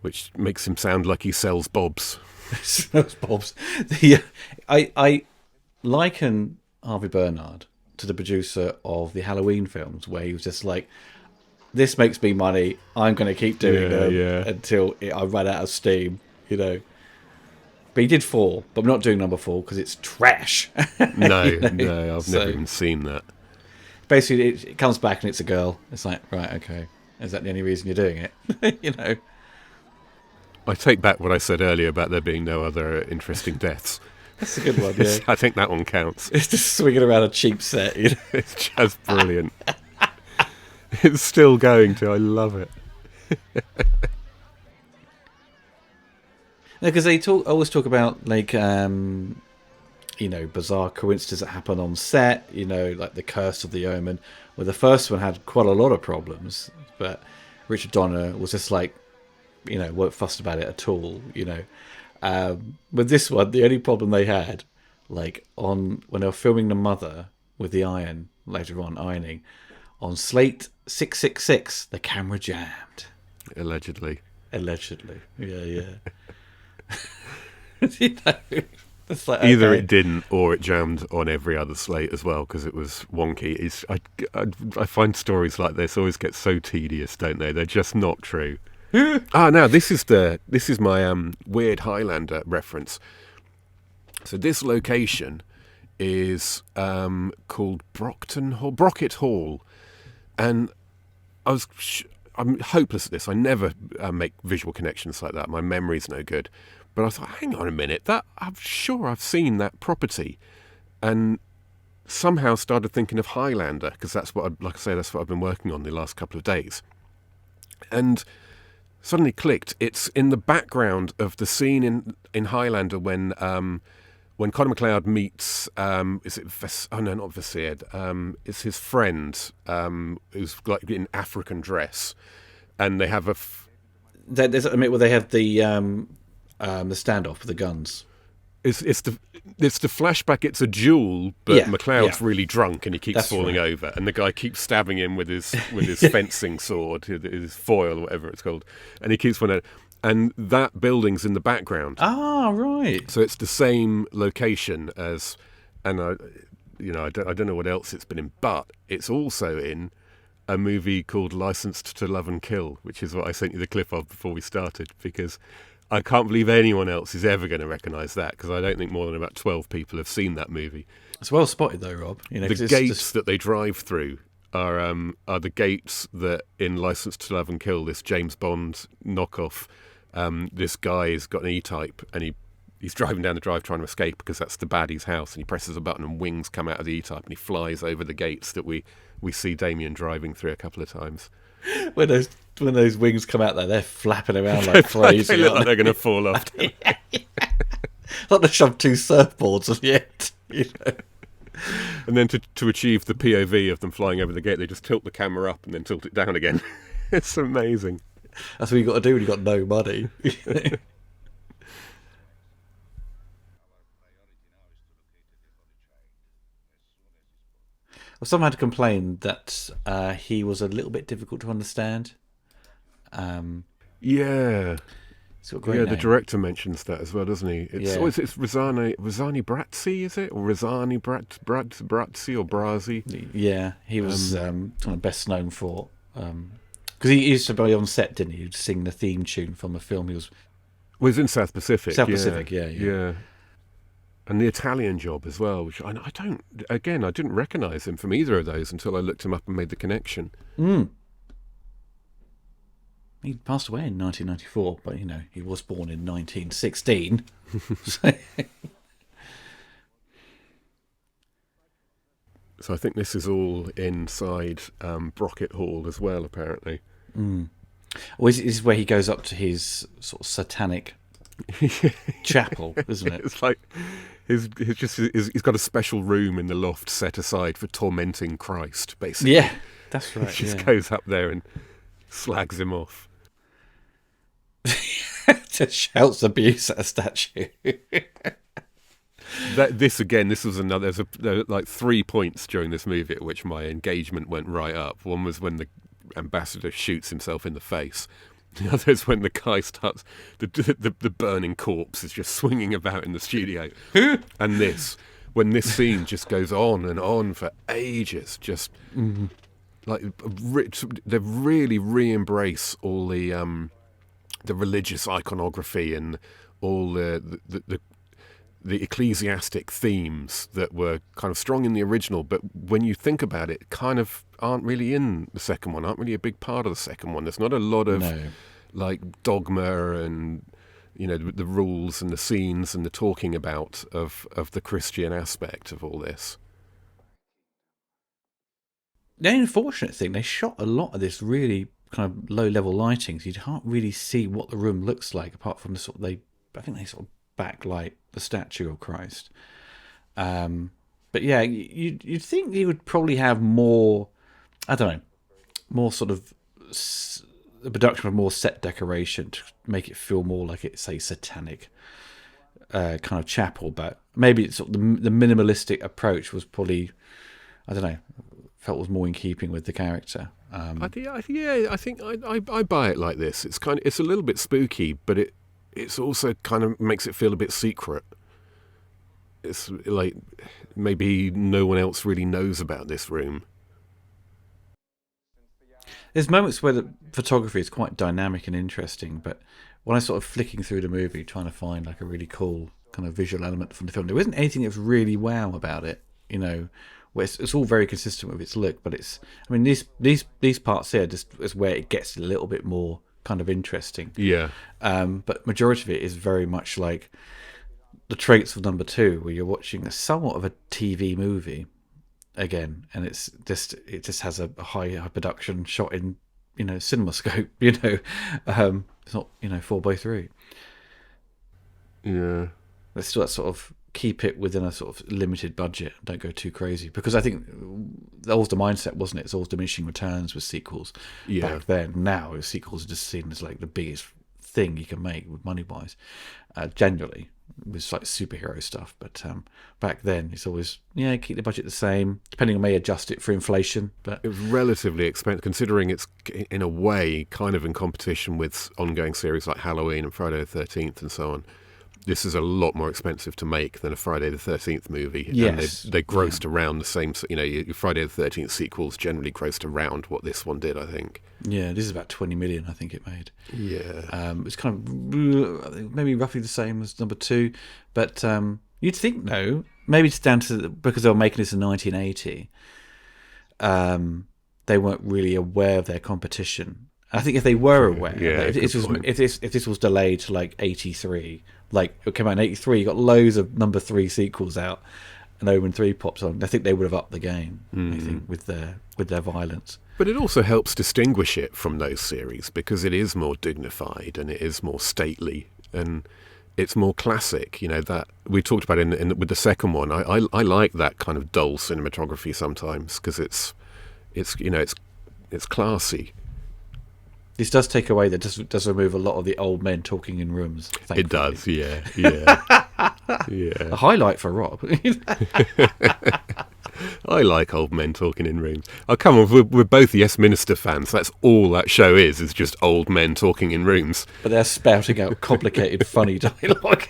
which makes him sound like he sells bobs. Sells bobs. I liken Harvey Bernard to the producer of the Halloween films, where he was just like, this makes me money, I'm going to keep doing them until I run out of steam, But he did 4, but I'm not doing number 4 because it's trash. No, I've never even seen that. Basically, it comes back and it's a girl. It's like, right, okay. Is that the only reason you're doing it? I take back what I said earlier about there being no other interesting deaths. That's a good one, yeah. I think that one counts. It's just swinging around a cheap set, It's just brilliant. It's still going to. I love it. Because they always talk about, like, bizarre coincidences that happen on set, like the Curse of the Omen, where the first one had quite a lot of problems, but Richard Donner was just like, weren't fussed about it at all, With this one, the only problem they had, like when they were filming the mother with the ironing, on slate 666, the camera jammed. Allegedly. Allegedly. Yeah. You know, it's like, Either okay. it didn't, or it jammed on every other slate as well because it was wonky. I find stories like this always get so tedious, don't they? They're just not true. Now this is my weird Highlander reference. So this location is called Brocket Hall, and I'm hopeless at this. I never make visual connections like that. My memory's no good. But I thought, hang on a minute, I'm sure I've seen that property, and somehow started thinking of Highlander because that's what I've been working on the last couple of days, and suddenly clicked. It's in the background of the scene in Highlander when Conor McLeod meets not Vasir. It's his friend who's like in African dress, and they have They have the standoff with the guns. It's the flashback. It's a duel, but McLeod's really drunk and he keeps falling over, and the guy keeps stabbing him with his fencing sword, his foil, or whatever it's called, and he keeps falling over. And that building's in the background. Ah, right. So it's the same location as, and I don't know what else it's been in, but it's also in a movie called Licensed to Love and Kill, which is what I sent you the clip of before we started, because I can't believe anyone else is ever going to recognise that, because I don't think more than about 12 people have seen that movie. It's well spotted though, Rob. The gates that they drive through are the gates that in Licensed to Love and Kill, this James Bond knockoff, this guy has got an E-type and he's driving down the drive trying to escape because that's the baddie's house, and he presses a button and wings come out of the E-type and he flies over the gates that we see Damien driving through a couple of times. When those wings come out there, they're flapping around like crazy. They look like they're going to fall off. Like they shoved 2 surfboards on the end, And then to achieve the POV of them flying over the gate, they just tilt the camera up and then tilt it down again. It's amazing. That's what you got to do when you've got no money. Well, some had complained that he was a little bit difficult to understand. Yeah. He's got a great name. The director mentions that as well, doesn't he? It's Rosani Bratzi, is it? Or Rosani Bratzi or Brazi? Yeah, he was kind of best known for... because he used to be on set, didn't he? He'd sing the theme tune from a film he was... Well, he was in South Pacific. Pacific, yeah. And the Italian Job as well, which I didn't recognise him from either of those until I looked him up and made the connection. He passed away in 1994, but he was born in 1916. So I think this is all inside Brocket Hall as well, apparently. Well, this is where he goes up to his sort of satanic chapel, isn't it? It's like he's got a special room in the loft set aside for tormenting Christ, basically. Yeah, that's right. He just goes up there and slags him off. Just shouts abuse at a statue. This was another. There were like 3 points during this movie at which my engagement went right up. One was when the ambassador shoots himself in the face. The other is when the guy starts, the burning corpse is just swinging about in the studio. And when this scene just goes on and on for ages, just like they really re-embrace all the religious iconography and all the ecclesiastic themes that were kind of strong in the original, but when you think about it, kind of aren't really in the second one, aren't really a big part of the second one. There's not a lot of like dogma and the rules and the scenes and the talking about of the Christian aspect of all this. The unfortunate thing, they shot a lot of this really kind of low-level lighting, so you can't really see what the room looks like, apart from I think they sort of backlight the statue of Christ. But yeah, you'd think you would probably have more, I don't know, more sort of the production of more set decoration to make it feel more like it's a satanic kind of chapel. But maybe it's sort of the minimalistic approach was probably, I don't know, felt was more in keeping with the character. I think I buy it like this. It's a little bit spooky, but it's also kind of makes it feel a bit secret. It's like maybe no one else really knows about this room. There's moments where the photography is quite dynamic and interesting, but when I sort of flicking through the movie trying to find like a really cool kind of visual element from the film, there isn't anything that's really wow about it. Where it's all very consistent with its look, but these parts here just is where it gets a little bit more kind of interesting. Yeah. But majority of it is very much like the traits of number 2, where you're watching somewhat of a TV movie again, and it just has a high production shot in CinemaScope. It's not 4:3. Yeah. There's still that sort of keep it within a sort of limited budget. Don't go too crazy, because I think that was the mindset, wasn't it? It's all diminishing returns with sequels back then. Now sequels are just seen as like the biggest thing you can make with money wise, generally with like superhero stuff. But back then it's always keep the budget the same. Depending on, may adjust it for inflation, but it was relatively expensive considering it's in a way kind of in competition with ongoing series like Halloween and Friday the 13th and so on. This is a lot more expensive to make than a Friday the 13th movie. Yes. And they grossed around the same, your Friday the 13th sequels generally grossed around what this one did, I think. Yeah, this is about 20 million, I think it made. Yeah. It's kind of maybe roughly the same as number 2, but you'd think, no, maybe it's down to, because they were making this in 1980, they weren't really aware of their competition. I think if they were aware, if this was delayed to like 83, like it came out in 83, you got loads of number 3 sequels out, and Omen 3 pops on, I think they would have upped the game. I think with their violence. But it also helps distinguish it from those series because it is more dignified and it is more stately and it's more classic. That we talked about with the second one. I like that kind of dull cinematography sometimes because it's classy. This does take away, that does remove a lot of the old men talking in rooms. Thankfully. It does, yeah. A highlight for Rob. I like old men talking in rooms. Oh, come on, we're both Yes Minister fans. That's all that show is just old men talking in rooms. But they're spouting out complicated, funny dialogue.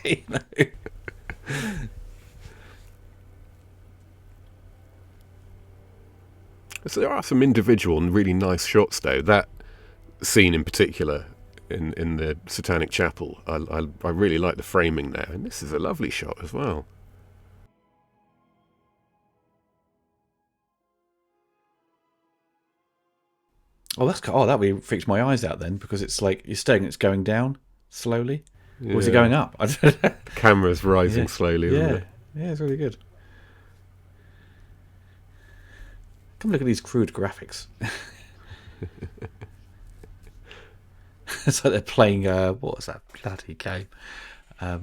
So there are some individual and really nice shots, though. That scene in particular in the Satanic Chapel, I really like the framing there, and this is a lovely shot as well. Oh, that really freaks my eyes out then, because it's like you're staying, it's going down slowly, or is it going up? I don't know. The camera's rising slowly. Yeah, it's really good. Come look at these crude graphics. It's like they're playing what was that bloody game? Oh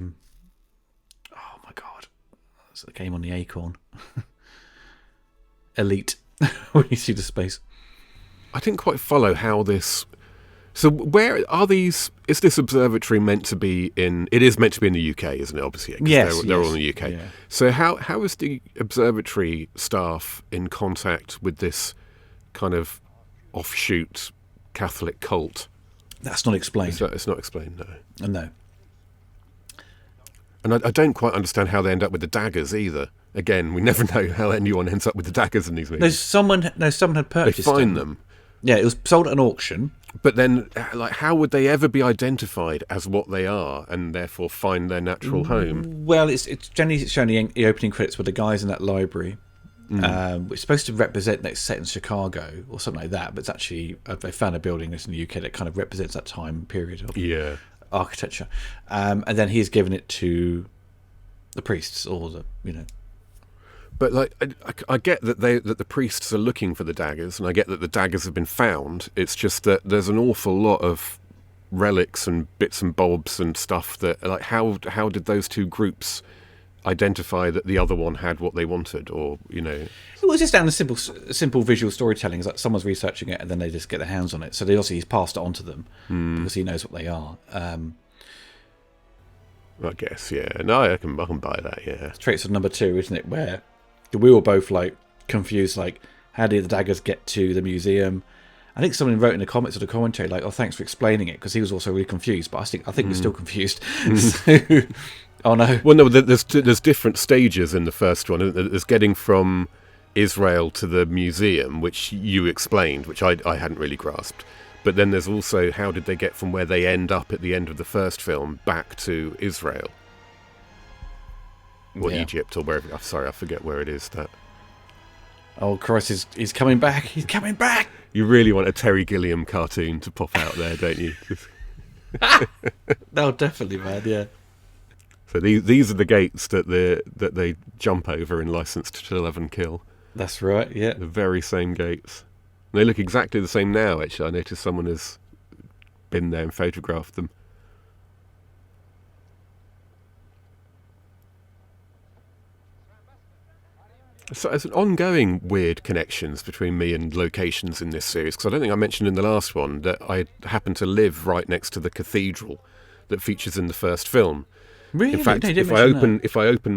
my god, it's the game on the Acorn. Elite. When you see the space. I didn't quite follow how this. So where are these? Is this observatory meant to be in? It is meant to be in the UK, isn't it? Obviously, yes, they're all in the UK. Yeah. So how is the observatory staff in contact with this kind of offshoot Catholic cult? That's not explained. It's not explained, no. No. And I don't quite understand how they end up with the daggers either. Again, we never know how anyone ends up with the daggers in these movies. Someone had purchased They find them. Yeah, it was sold at an auction. But then, how would they ever be identified as what they are and therefore find their natural home? Well, it's generally shown in the opening credits with the guys in that library. Which is supposed to represent that it's set in Chicago or something like that, but it's actually they found a building that's in the UK that kind of represents that time period of architecture, and then he's given it to the priests or the But I get that that the priests are looking for the daggers, and I get that the daggers have been found. It's just that there's an awful lot of relics and bits and bobs and stuff that how did those two groups identify that the other one had what they wanted, or it was just down to simple visual storytelling. It's like someone's researching it and then they just get their hands on it, so he's passed it on to them because he knows what they are. I guess, I can buy that. Traits of number 2, isn't it, where we were both like confused, like How did the daggers get to the museum? I think someone wrote in the comments or the commentary, like, "Oh, thanks for explaining it," because he was also really confused. But I think you're still confused. So, oh no. Well, no, there's different stages in the first one. There's getting from Israel to the museum, which you explained, which I hadn't really grasped. But then there's also how did they get from where they end up at the end of the first film back to Israel or Egypt or wherever. I'm sorry, I forget where it is. That. Oh Christ, he's coming back. He's coming back. You really want a Terry Gilliam cartoon to pop out there, don't you? No, definitely, man. Yeah. So these are the gates that they jump over in Licensed to Love and Kill. That's right. Yeah. The very same gates. And they look exactly the same now. Actually, I noticed someone has been there and photographed them. So there's an ongoing weird connections between me and locations in this series, because I don't think I mentioned in the last one that I happen to live right next to the cathedral that features in the first film. Really? In fact, No, if I open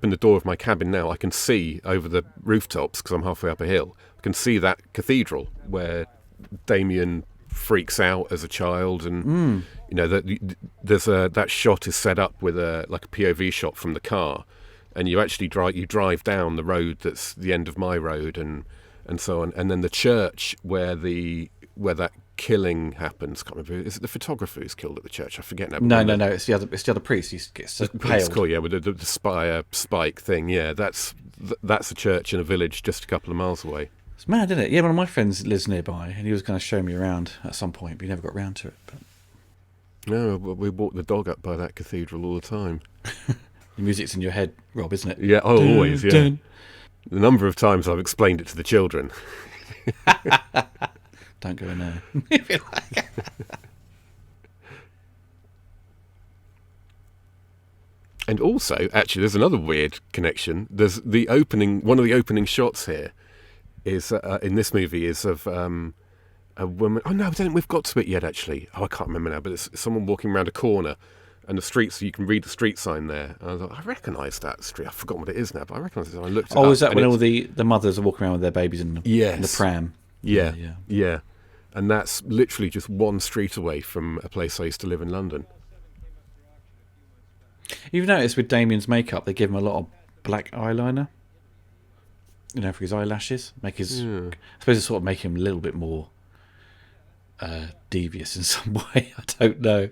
the door of my cabin now, I can see over the rooftops, because I'm halfway up a hill. I can see that cathedral where Damien freaks out as a child, and you know that shot is set up with a POV shot from the car. And you actually drive down the road that's the end of my road, and so on. And then the church where that killing happens. Can't remember. Is it the photographer who's killed at the church? I forget now. No. It's the other priest. He gets impaled. Cool, yeah, with the spike thing. Yeah, that's a church in a village just a couple of miles away. It's mad, isn't it? Yeah, one of my friends lives nearby, and he was going to show me around at some point, but he never got round to it. But... No, we walk the dog up by that cathedral all the time. The music's in your head, Rob, isn't it? Yeah, always, yeah. Dun. The number of times I've explained it to the children. Don't go in there. And also, actually, there's another weird connection. There's one of the opening shots here is in this movie is of a woman. Oh no, I don't think we've got to it yet. Actually, I can't remember now. But it's someone walking around a corner. And the street, so you can read the street sign there. And I was like, I recognise that street. I've forgotten what it is now, but I recognise it. And I looked it up. Oh, is that when all the mothers are walking around with their babies in the pram? Yeah. And that's literally just one street away from a place I used to live in London. You've noticed with Damien's makeup, they give him a lot of black eyeliner. You know, for his eyelashes. I suppose it's sort of make him a little bit more devious in some way. I don't know.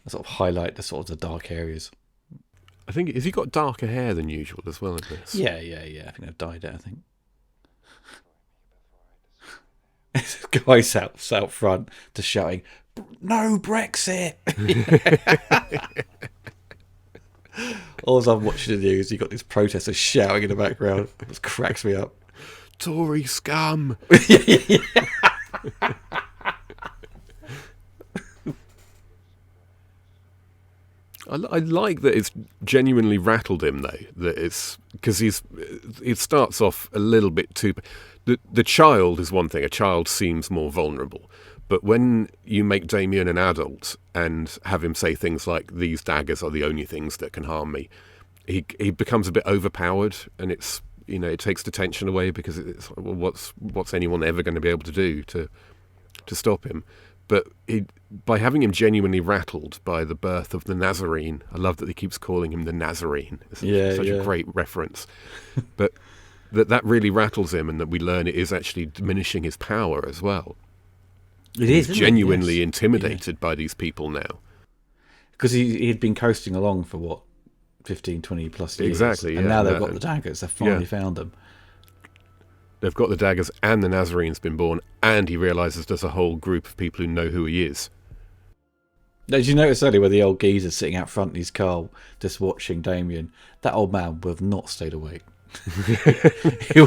Sort of highlight the dark areas. I think, has he got darker hair than usual as well in this? Yeah. I think they've dyed it, I think. This guy's out front just shouting, "No Brexit!" All I'm watching the news, you got these protesters shouting in the background. It just cracks me up. Tory scum! I like that it's genuinely rattled him, though. That it's because it starts off a little bit too. The child is one thing. A child seems more vulnerable, but when you make Damien an adult and have him say things like "these daggers are the only things that can harm me," he becomes a bit overpowered, and it's it takes the tension away because it's well, what's anyone ever going to be able to do to stop him? But by having him genuinely rattled by the birth of the Nazarene, I love that he keeps calling him the Nazarene. It's such a great reference. But that really rattles him, and that we learn it is actually diminishing his power as well. He's genuinely intimidated by these people now. Because he had been coasting along for, 15, 20 plus years. Exactly, yeah. And now they've got the daggers. They've finally found them. They've got the daggers, and the Nazarene's been born, and he realises there's a whole group of people who know who he is. Did you notice earlier where the old geezer sitting out front in his car just watching Damien? That old man would have not stayed awake. He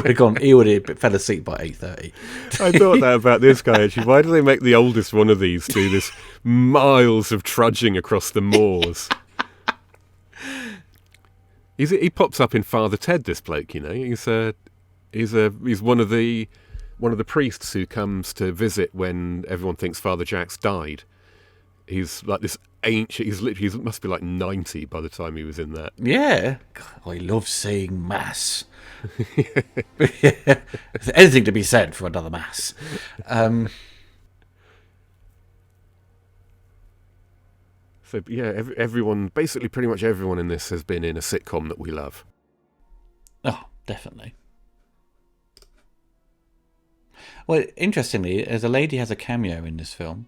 would have fell asleep by 8:30. I thought that about this guy, actually. Why do they make the oldest one of these do this miles of trudging across the moors? He pops up in Father Ted, this bloke, He's one of the priests who comes to visit when everyone thinks Father Jack's died. He's like this ancient. He must be like 90 by the time he was in that. Yeah. God, I love seeing mass. There's anything to be said for another mass. So yeah, everyone, basically pretty much everyone in this has been in a sitcom that we love. Oh, definitely. Well, interestingly, as a lady has a cameo in this film.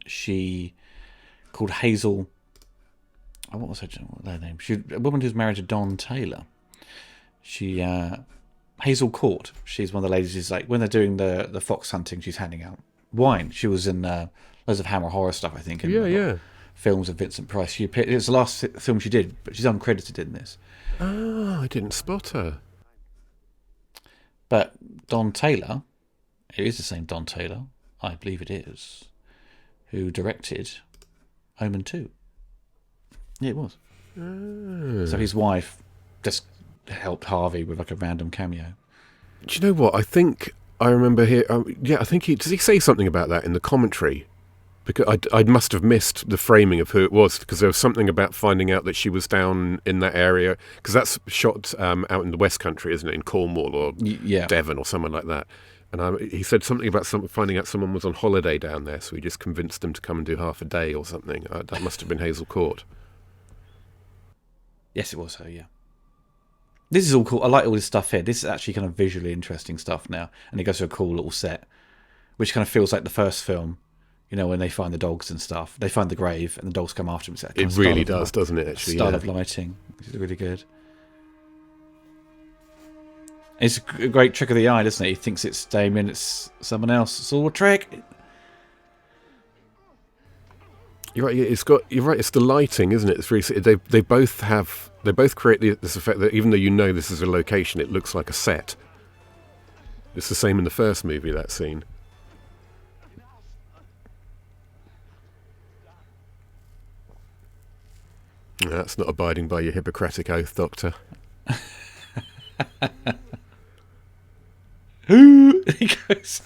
She called Hazel. Oh, what was her name? She a woman who's married to Don Taylor. She Hazel Court. She's one of the ladies who's like when they're doing the fox hunting. She's handing out wine. She was in loads of Hammer horror stuff, I think. Yeah. Films of Vincent Price. It's the last film she did, but she's uncredited in this. Oh, I didn't spot her. But Don Taylor, it is the same Don Taylor, I believe it is, who directed Omen 2. Yeah, it was. So his wife just helped Harvey with like a random cameo. Do you know what? I think I remember here. I think does he say something about that in the commentary? Because I must have missed the framing of who it was, because there was something about finding out that she was down in that area, because that's shot out in the West Country, isn't it, in Cornwall or Devon or somewhere like that. And he said something about finding out someone was on holiday down there, so he just convinced them to come and do half a day or something. That must have been Hazel Court. Yes, it was her, yeah. This is all cool. I like all this stuff here. This is actually kind of visually interesting stuff now. And it goes to a cool little set, which kind of feels like the first film. You know, when they find the dogs and stuff. They find the grave and the dogs come after them. It really does, doesn't it, actually? Style of lighting, which is really good. It's a great trick of the eye, isn't it? He thinks it's Damien, it's someone else. It's all a trick. You're right. You're right. It's the lighting, isn't it? It's really, they both create this effect that even though you know this is a location, it looks like a set. It's the same in the first movie, that scene. That's not abiding by your Hippocratic oath, Doctor. Who? He goes.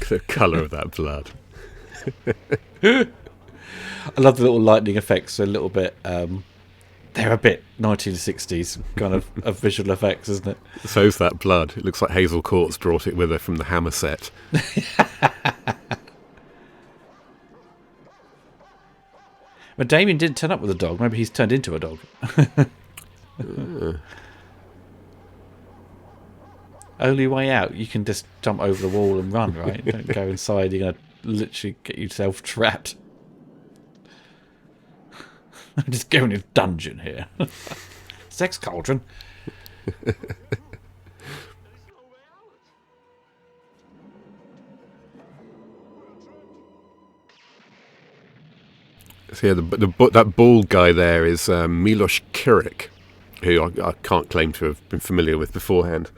The colour of that blood. I love the little lightning effects. A little bit. They're a bit 1960s kind of visual effects, isn't it? So's that blood. It looks like Hazel Court's brought it with her from the Hammer set. But Damien didn't turn up with a dog. Maybe he's turned into a dog. Only way out, you can just jump over the wall and run, right? Don't go inside, you're going to literally get yourself trapped. I'm just going in a dungeon here. Sex cauldron. So yeah, that bald guy there is Milos Kirik, who I can't claim to have been familiar with beforehand.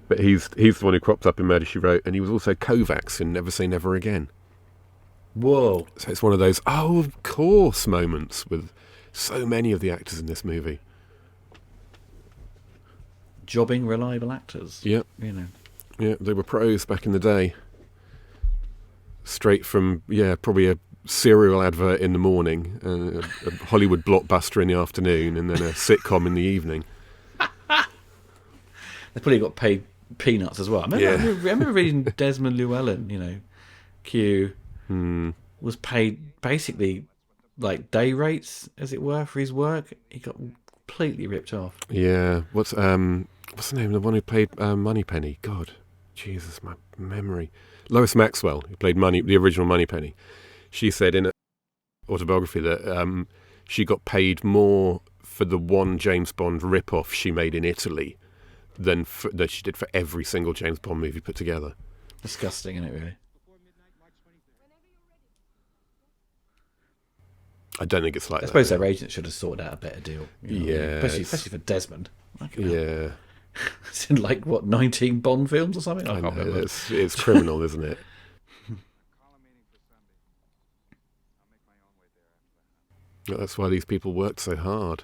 But he's the one who cropped up in Murder, She Wrote, and he was also Kovacs in Never Say Never Again. Whoa. So it's one of those, oh, of course, moments with so many of the actors in this movie. Jobbing, reliable actors. Yep. You know. Yeah, they were pros back in the day. Straight from, probably a cereal advert in the morning, a Hollywood blockbuster in the afternoon, and then a sitcom in the evening. They probably got paid peanuts as well. I remember reading Desmond Llewellyn, Q, was paid basically like day rates, as it were, for his work. He got completely ripped off. Yeah. What's the name of the one who played Moneypenny? God, Jesus, my memory. Lois Maxwell, who played the original Moneypenny. She said in an autobiography that she got paid more for the one James Bond rip-off she made in Italy than she did for every single James Bond movie put together. Disgusting, isn't it, really? I don't think it's like that. I suppose their agents should have sorted out a better deal. Yeah. Especially for Desmond. Yeah. It's in 19 Bond films or something? I can't remember. It's criminal, isn't it? That's why these people worked so hard.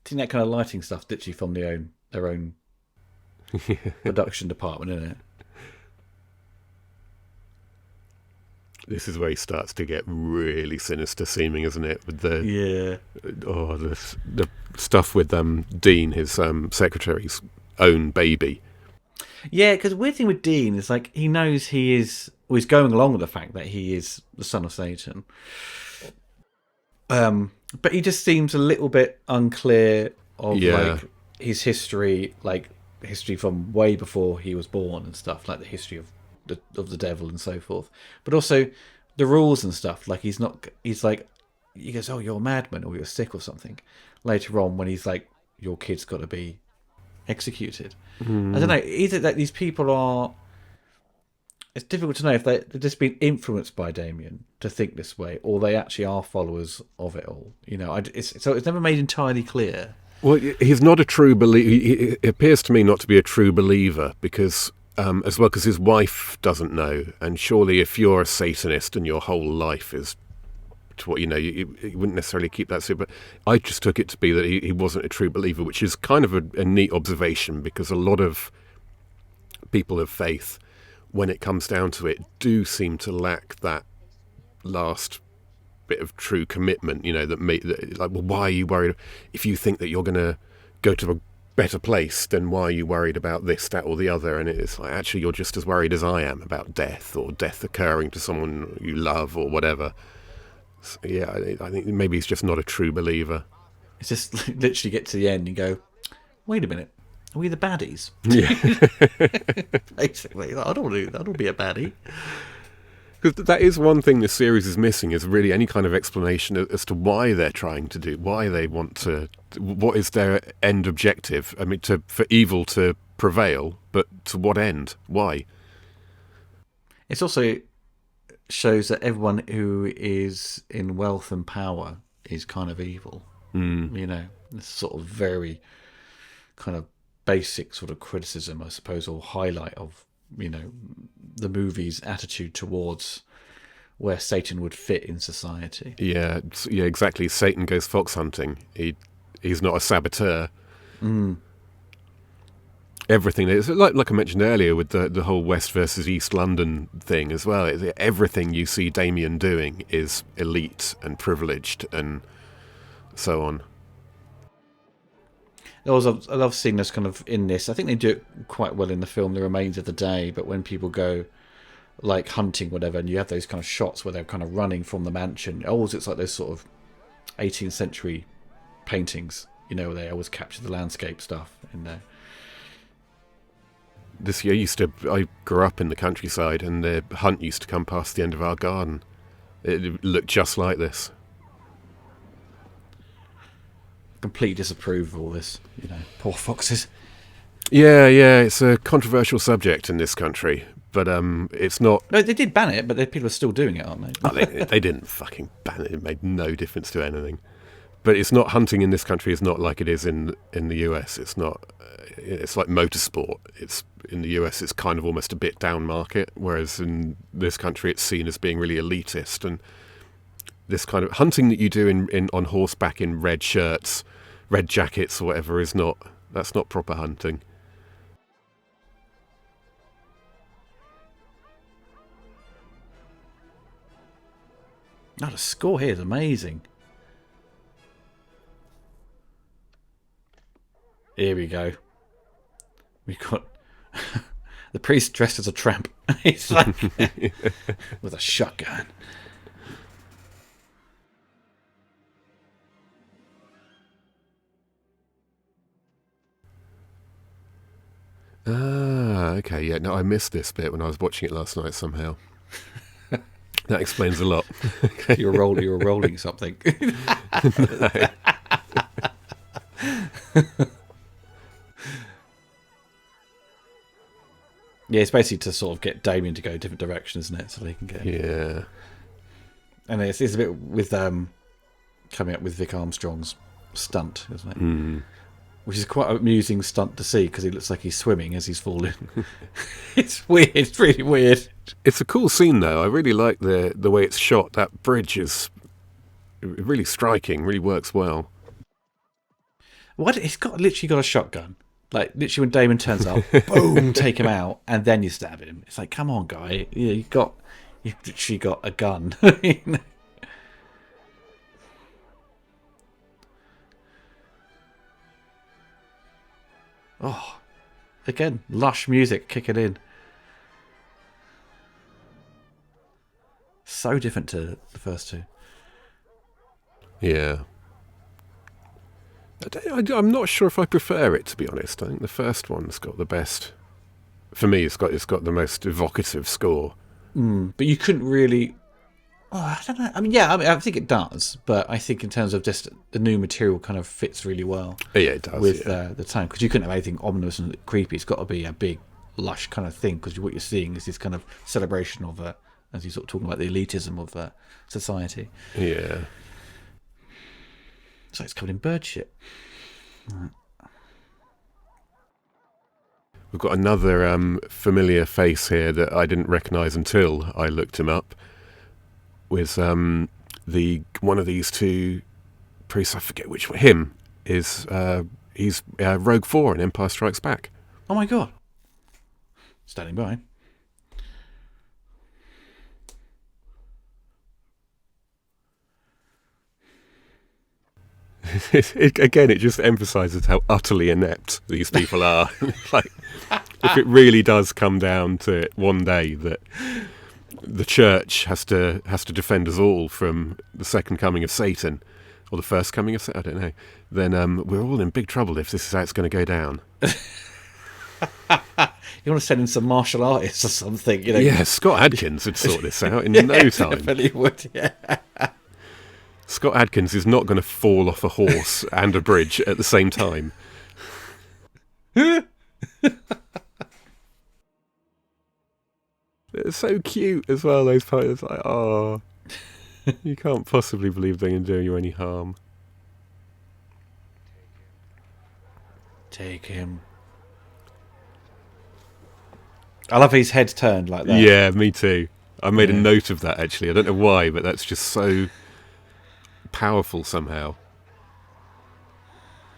I think that kind of lighting stuff literally from their own production department, isn't it? This is where he starts to get really sinister seeming, isn't it? With the the stuff with Dean, his secretary's own baby. Yeah, because the weird thing with Dean is like he knows he's going along with the fact that he is the son of Satan. But he just seems a little bit unclear of like his history, like history from way before he was born and stuff, like the history of the devil and so forth. But also the rules and stuff. Like he goes, "Oh, you're a madman or you're sick or something." Later on, when he's like, "Your kid's got to be executed." I don't know. Either that these people are. It's difficult to know if they've just been influenced by Damien to think this way, or they actually are followers of it all. You know, so it's never made entirely clear. Well, he's not a true believer. He appears to me not to be a true believer because, as well, because his wife doesn't know. And surely, if you're a Satanist and your whole life is to what you know, you wouldn't necessarily keep that secret. But I just took it to be that he wasn't a true believer, which is kind of a neat observation because a lot of people of faith, when it comes down to it, do seem to lack that last bit of true commitment, you know, like, well, why are you worried? If you think that you're going to go to a better place, then why are you worried about this, that, or the other? And it's like, actually, you're just as worried as I am about death or death occurring to someone you love or whatever. So, yeah, I think maybe he's just not a true believer. It's just literally get to the end and go, wait a minute. Are we the baddies? Yeah. Basically, I don't want to. I don't want to be a baddie. Because that is one thing this series is missing, is really any kind of explanation as to why they're trying to do, why they want to, what is their end objective? I mean, for evil to prevail, but to what end? Why? It also shows that everyone who is in wealth and power is kind of evil. You know, it's sort of very kind of basic sort of criticism, I suppose, or highlight of, you know, the movie's attitude towards where Satan would fit in society. Yeah, exactly. Satan goes fox hunting. He's not a saboteur. Everything is like I mentioned earlier with the whole West versus East London thing as well. Everything you see Damien doing is elite and privileged and so on. I love seeing this kind of in this. I think they do it quite well in the film The Remains of the Day, but when people go like hunting, whatever, and you have those kind of shots where they're kind of running from the mansion, it always looks like those sort of 18th century paintings, you know, where they always capture the landscape stuff in there. This year I grew up in the countryside and the hunt used to come past the end of our garden. It looked just like this. Complete disapprove of all this, you know, poor foxes. Yeah, it's a controversial subject in this country, but it's not. No, they did ban it, but people are still doing it, aren't they? Oh, they didn't fucking ban it. It made no difference to anything. But it's not, hunting in this country is not like it is in the US. It's not. It's like motorsport. It's in the US. It's kind of almost a bit down market, whereas in this country it's seen as being really elitist. And this kind of hunting that you do in on horseback in red shirts, red jackets or whatever that's not proper hunting. Oh, the score here is amazing. Here we go. We've got the priest dressed as a tramp. He's like with a shotgun. Okay, yeah. No, I missed this bit when I was watching it last night somehow. That explains a lot. Okay. You were rolling something. No. Yeah, it's basically to sort of get Damien to go a different direction, isn't it? So they can get. Yeah. And it's a bit with coming up with Vic Armstrong's stunt, isn't it? Which is quite an amusing stunt to see because he looks like he's swimming as he's falling. It's weird. It's really weird. It's a cool scene, though. I really like the way it's shot. That bridge is really striking. Really works well. What? It's literally got a shotgun. Like, literally when Damon turns up, boom, take him out, and then you stab him. It's like, come on, guy. You've literally got a gun. Oh, again, lush music kicking in. So different to the first two. Yeah. I'm not sure if I prefer it, to be honest. I think the first one's got the best. For me, it's got the most evocative score. But you couldn't really. Oh, I don't know. I mean, yeah, I think it does, but I think in terms of just the new material, kind of fits really well. Yeah, it does with the time, because you couldn't have anything ominous and creepy. It's got to be a big, lush kind of thing, because what you're seeing is this kind of celebration of, as you're sort of talking about, the elitism of society. Yeah. So it's covered in bird shit. Right. We've got another familiar face here that I didn't recognise until I looked him up. With one of these two priests, I forget which one. Him is he's Rogue 4 in Empire Strikes Back. Oh my god! Standing by. Again, it just emphasises how utterly inept these people are. Like, if it really does come down to it one day that the church has to defend us all from the second coming of Satan, or the first coming of Satan, I don't know, then we're all in big trouble if this is how it's going to go down. You want to send in some martial artists or something, you know? Yeah, Scott Adkins would sort this out in no time. Definitely would, yeah. Scott Adkins is not going to fall off a horse and a bridge at the same time. They're so cute as well, those parts. Like, oh, you can't possibly believe they can do you any harm. Take him. I love his head turned like that. Yeah, me too. I made a note of that, actually. I don't know why, but that's just so powerful somehow.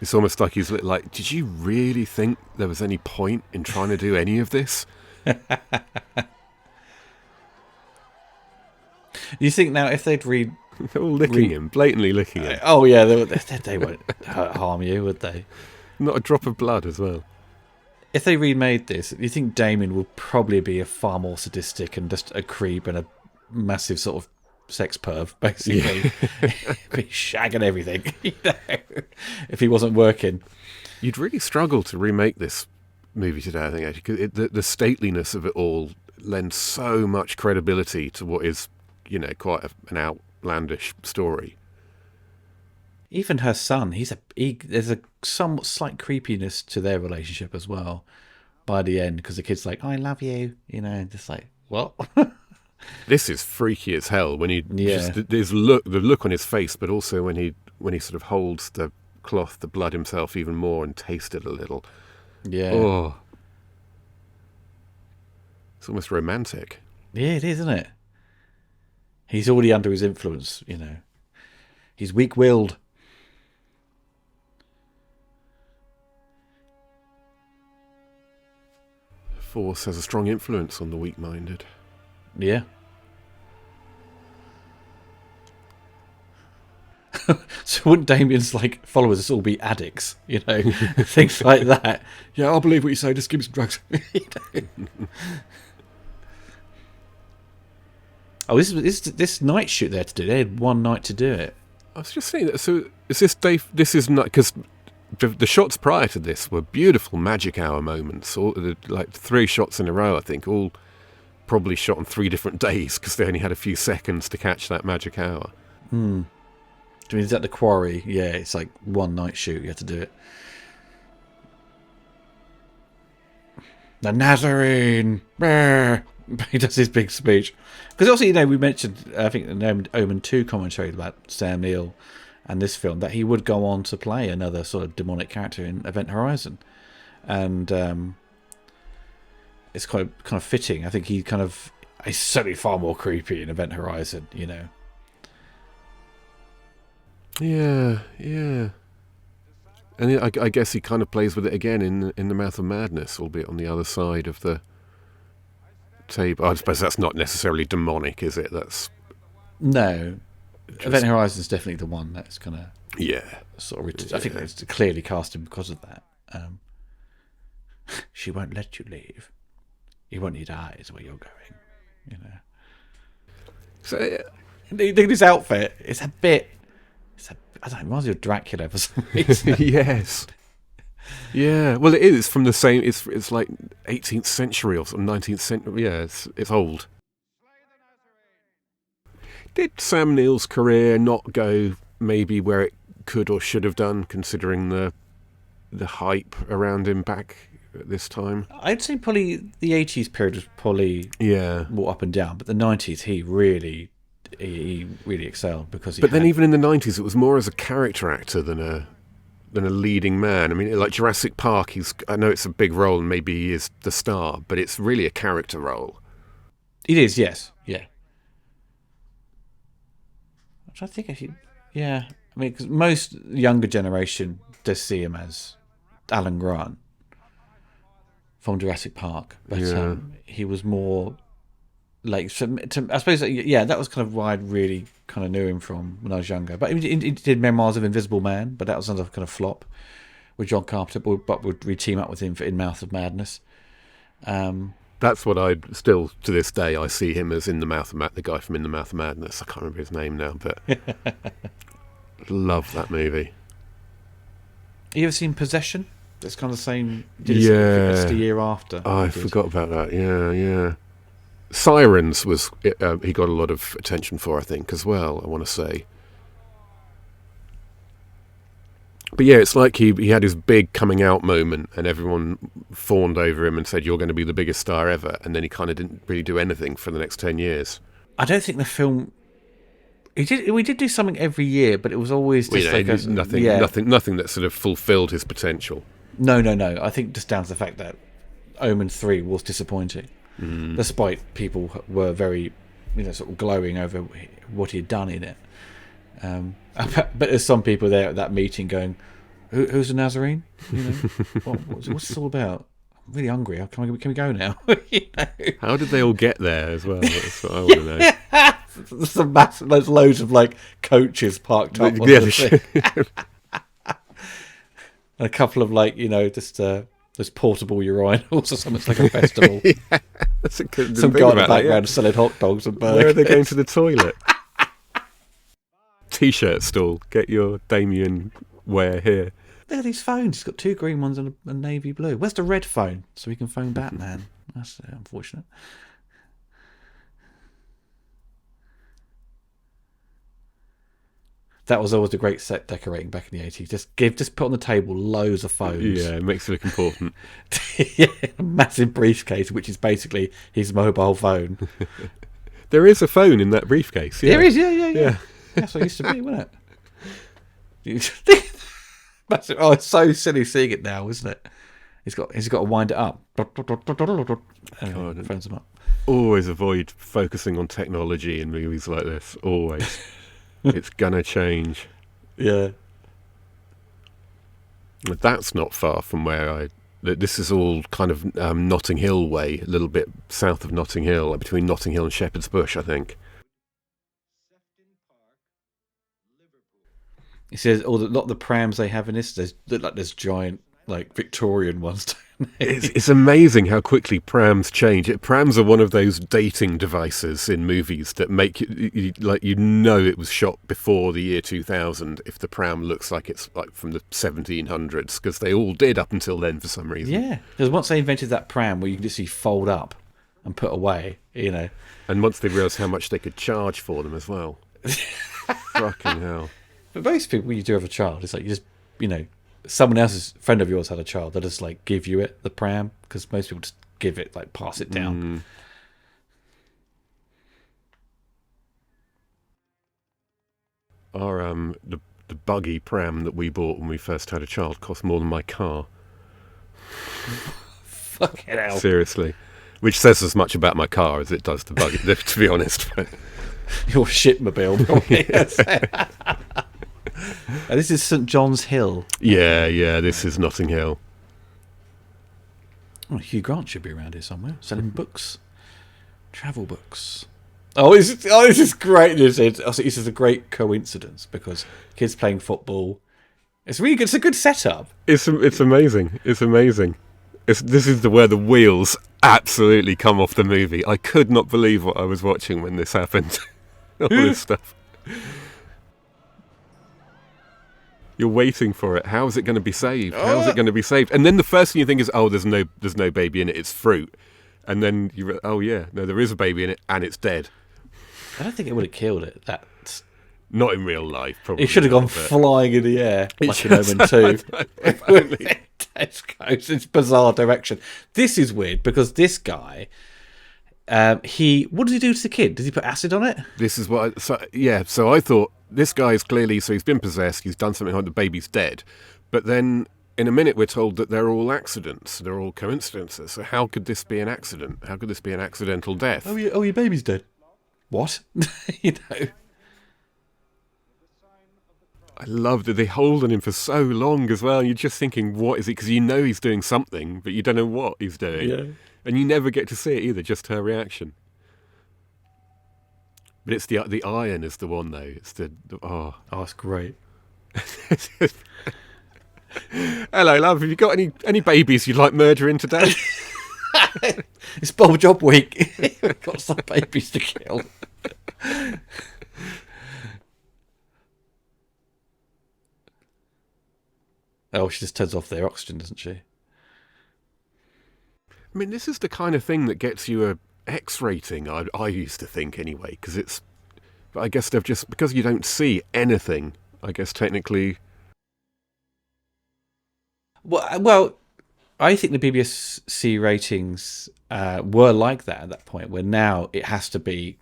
It's almost like he's like, did you really think there was any point in trying to do any of this? You think now if they'd They're all licking him, blatantly licking him. Oh yeah, they won't harm you, would they? Not a drop of blood as well. If they remade this, you think Damien will probably be a far more sadistic and just a creep and a massive sort of sex perv, basically. Yeah. Be shagging everything, you know, if he wasn't working. You'd really struggle to remake this movie today, I think, actually, because the stateliness of it all lends so much credibility to what is, you know, quite an outlandish story. Even her son, there's a somewhat slight creepiness to their relationship as well by the end, because the kid's like, I love you, you know, just like, what? This is freaky as hell when the look on his face, but also when he sort of holds the cloth, the blood himself even more and tastes it a little. Yeah. Oh. It's almost romantic. Yeah, it is, isn't it? He's already under his influence, you know. He's weak-willed. Force has a strong influence on the weak-minded. Yeah. So wouldn't Damien's followers all be addicts, you know, things like that? Yeah, I'll believe what you say. Just give me some drugs. You know? Oh, this night shoot they had to do. They had one night to do it. I was just saying that. So is this Dave? This is not because the shots prior to this were beautiful magic hour moments. All like 3 shots in a row, I think, all probably shot on 3 different days because they only had a few seconds to catch that magic hour. Hmm. I mean, is that the quarry? Yeah, it's like one night shoot. You have to do it. The Nazarene. He does his big speech. Because also, you know, we mentioned, I think, the Omen 2 commentary about Sam Neill and this film, that he would go on to play another sort of demonic character in Event Horizon. And it's kind of fitting. I think he's certainly far more creepy in Event Horizon, you know. Yeah, yeah. And I guess he kind of plays with it again in The Mouth of Madness, albeit on the other side of the table. I suppose that's not necessarily demonic, is it? That's No. Event Horizon's definitely the one that's kind of sort of. I think it's clearly casting because of that. She won't let you leave. You want your eyes where you're going. You know. So look at his outfit. It's a bit. I don't know. It reminds me of Dracula for some reason. Yes. Yeah. Well, it is from the same. It's like 18th century or some 19th century. Yeah, it's old. Did Sam Neill's career not go maybe where it could or should have done, considering the hype around him back at this time? I'd say probably the 80s period was probably more up and down, but the 90s he really excelled because. Then even in the 90s, it was more as a character actor than a leading man. I mean, like Jurassic Park, I know it's a big role and maybe he is the star, but it's really a character role. It is, yes, yeah. I think actually, yeah. I mean, because most younger generation does see him as Alan Grant from Jurassic Park, but he was more like I suppose that was kind of where I really kind of knew him from when I was younger. But he did Memoirs of Invisible Man, but that was another kind of flop with John Carpenter. But we team up with him in Mouth of Madness. That's what I still, to this day, I see him as in the Mouth of the guy from In the Mouth of Madness. I can't remember his name now, but love that movie. You ever seen Possession? It's kind of the same. It's the year after. Oh, I forgot about that. Yeah. Sirens was he got a lot of attention for, I think, as well. I want to say. But yeah, it's like he had his big coming out moment and everyone fawned over him and said, you're going to be the biggest star ever. And then he kind of didn't really do anything for the next 10 years. I don't think the film... We did do something every year, but it was always just nothing that sort of fulfilled his potential. No. I think just down to the fact that Omen 3 was disappointing. Despite people were very, sort of glowing over what he had done in it. But there's some people there at that meeting going, "Who's the Nazarene? What's this all about? I'm really hungry. Can we go now?" How did they all get there as well? That's what I want to know. There's loads of like coaches parked up. On the thing. A couple of just those portable urinals or something. It's like a festival. That's a good some guy in the background selling hot dogs and burgers. Where are they going to the toilet? T-shirt stall. Get your Damien wear here. Look at these phones. He's got 2 green ones and a navy blue. Where's the red phone? So we can phone Batman. That's unfortunate. That was always the great set decorating back in the 80s. Just put on the table loads of phones. Yeah, it makes it look important. A massive briefcase, which is basically his mobile phone. There is a phone in that briefcase. Yeah. There is, yeah. That's what it used to be, wasn't it? Oh, it's so silly seeing it now, isn't it? He's got to wind it up. Anyway, phones him up. Always avoid focusing on technology in movies like this. Always. It's gonna change. Yeah. But that's not far from where this is all kind of Notting Hill way, a little bit south of Notting Hill, like between Notting Hill and Shepherd's Bush, I think. He says, a lot of the prams they have in this, there's giant, Victorian ones. It's amazing how quickly prams change. Prams are one of those dating devices in movies that make it was shot before the year 2000 if the pram looks like it's from the 1700s, because they all did up until then for some reason. Yeah, because once they invented that pram where you can just fold up and put away, And once they realised how much they could charge for them as well. Fucking hell. But most people, when you do have a child, it's like you just, someone else's friend of yours had a child, they'll just give you the pram, because most people just give it, pass it down. Our the buggy pram that we bought when we first had a child cost more than my car. Fucking hell. Seriously. Which says as much about my car as it does the buggy, to be honest. Your shitmobile, probably. This is St John's Hill. Yeah, this is Notting Hill. Oh, Hugh Grant should be around here somewhere, selling books, travel books. This is great. This is a great coincidence because kids playing football. It's really good. It's a good setup. It's amazing. It's amazing. This is where the wheels absolutely come off the movie. I could not believe what I was watching when this happened. All this stuff. You're waiting for it. How is it going to be saved? How is it going to be saved? And then the first thing you think is, oh, there's no baby in it. It's fruit. And then there is a baby in it, and it's dead. I don't think it would have killed it. Not in real life, probably. It should have gone flying in the air, like in Omen 2. It's bizarre direction. This is weird, because this guy, what did he do to the kid? Did he put acid on it? This is what... So I thought, this guy is clearly... So he's been possessed, he's done something, the baby's dead. But then, in a minute, we're told that they're all accidents. They're all coincidences. So how could this be an accident? How could this be an accidental death? Your baby's dead. What? You know... I love that they hold on him for so long as well. You're just thinking, what is it? Because you know he's doing something, but you don't know what he's doing. Yeah. And you never get to see it either, just her reaction. But it's the iron is the one, though. It's it's great. Hello, love. Have you got any babies you'd like murdering today? It's Bob Job week. We've got some babies to kill. Oh, she just turns off their oxygen, doesn't she? I mean, this is the kind of thing that gets you a X rating, I used to think anyway, because I guess they've just, because you don't see anything, I guess technically... Well, I think the BBC ratings were like that at that point, where now it has to be,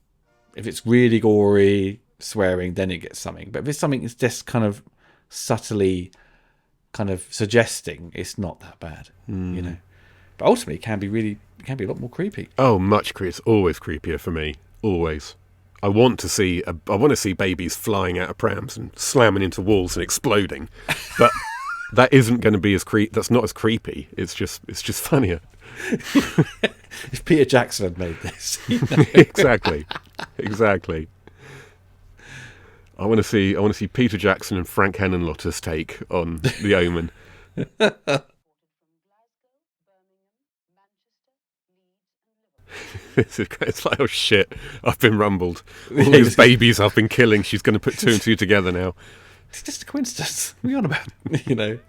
if it's really gory, swearing, then it gets something. But if it's something that's just kind of subtly kind of suggesting, it's not that bad, you know. But ultimately, it can be a lot more creepy. Oh, much creepy. It's always creepier for me. Always. I want to see babies flying out of prams and slamming into walls and exploding, but that isn't going to be that's not as creepy. It's just funnier. If Peter Jackson had made this, you know? Exactly. I want to see Peter Jackson and Frank Henenlotter's take on The Omen. It's like, oh shit, I've been rumbled. All these babies I've been killing, she's going to put two and two together now. It's just a coincidence. What are you on about? You know.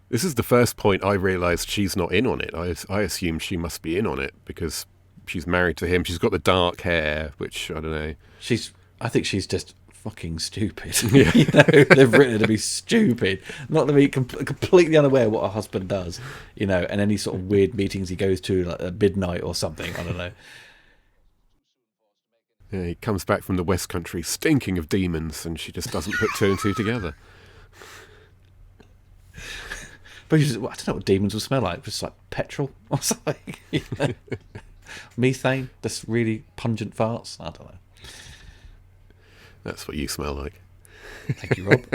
This is the first point I realised she's not in on it. I assumed she must be in on it because she's married to him. She's got the dark hair, which I don't know. I think she's just fucking stupid. Yeah. You know, they've written her to be stupid, not to be completely unaware what her husband does. You know, and any sort of weird meetings he goes to, like at midnight or something. I don't know. Yeah, he comes back from the West Country stinking of demons, and she just doesn't put two and two together. But I don't know what demons will smell like. Just like petrol or something. You know? Methane, just really pungent farts. I don't know. That's what you smell like. Thank you, Rob.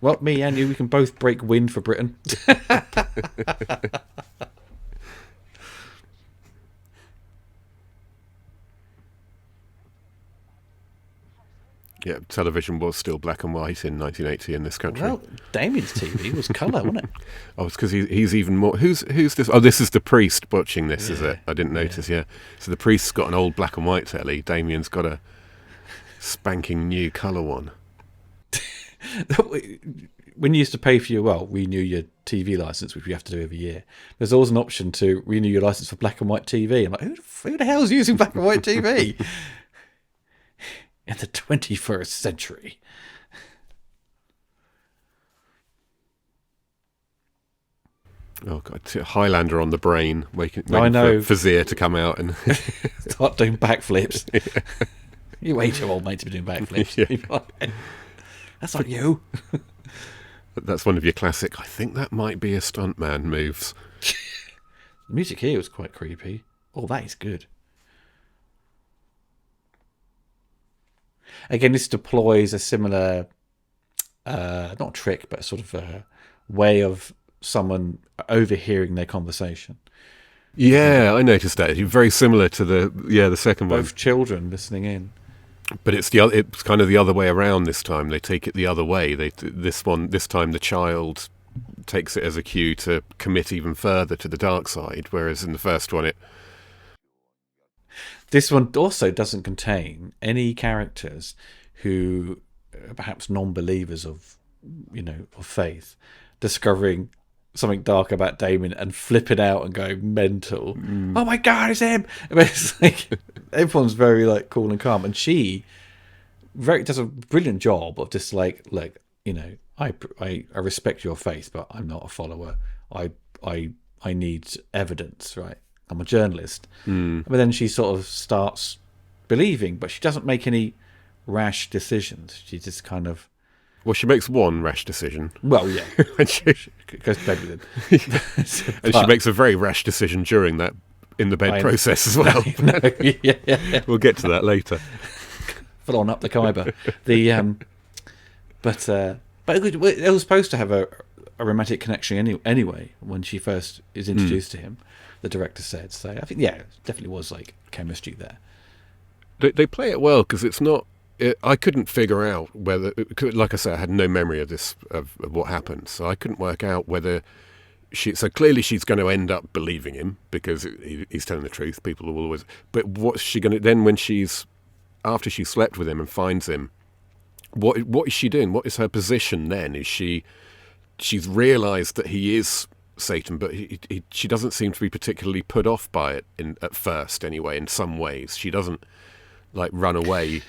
Well, me and you, we can both break wind for Britain. Yeah, television was still black and white in 1980 in this country. Well, Damien's TV was colour, wasn't it? Oh, it's because he's even more... Who's this? Oh, this is the priest watching this, is it? I didn't notice, yeah. So the priest's got an old black and white telly. Damien's got a spanking new colour one. When you used to pay for renew your TV licence, which we have to do every year, there's always an option to renew your licence for black and white TV. I'm like, who the hell's using black and white TV? In the 21st century. Oh God! Highlander on the brain, waiting I know. for Vizier to come out and start doing backflips. Yeah. You're way too old, mate, to be doing backflips. Yeah. That's not you. That's one of your classic. I think that might be a stuntman moves. The music here was quite creepy. Oh, that is good. Again, this deploys a similar, not trick, but sort of a way of someone overhearing their conversation. Yeah, I noticed that. It's very similar to the second one. Both children listening in. But it's kind of the other way around this time. They take it the other way. This time the child takes it as a cue to commit even further to the dark side, whereas in the first one This one also doesn't contain any characters who are perhaps non-believers of faith, discovering something dark about Damien and flipping out and going mental. Oh my God, it's him! I mean, it's like everyone's very like cool and calm, and she does a brilliant job of just like, look, I respect your faith, but I'm not a follower. I need evidence, right? I'm a journalist. But then she sort of starts believing, but she doesn't make any rash decisions. She just kind of... Well, she makes one rash decision. Well, yeah. And she goes to bed with him. And she makes a very rash decision during that in the bed process as well. Yeah. We'll get to that later. Full on up the Khyber. But it was supposed to have a romantic connection anyway when she first is introduced to him, the director said. So I think, yeah, it definitely was like chemistry there. They play it well because it's not... I couldn't figure out whether... Like I said, I had no memory of what happened, so I couldn't work out whether... So clearly she's going to end up believing him because he's telling the truth. People will always... But what's she going to... Then when after she slept with him and finds him, what is she doing? What is her position then? Is she's realised that he is Satan, but she doesn't seem to be particularly put off by it at first anyway, in some ways. She doesn't like run away.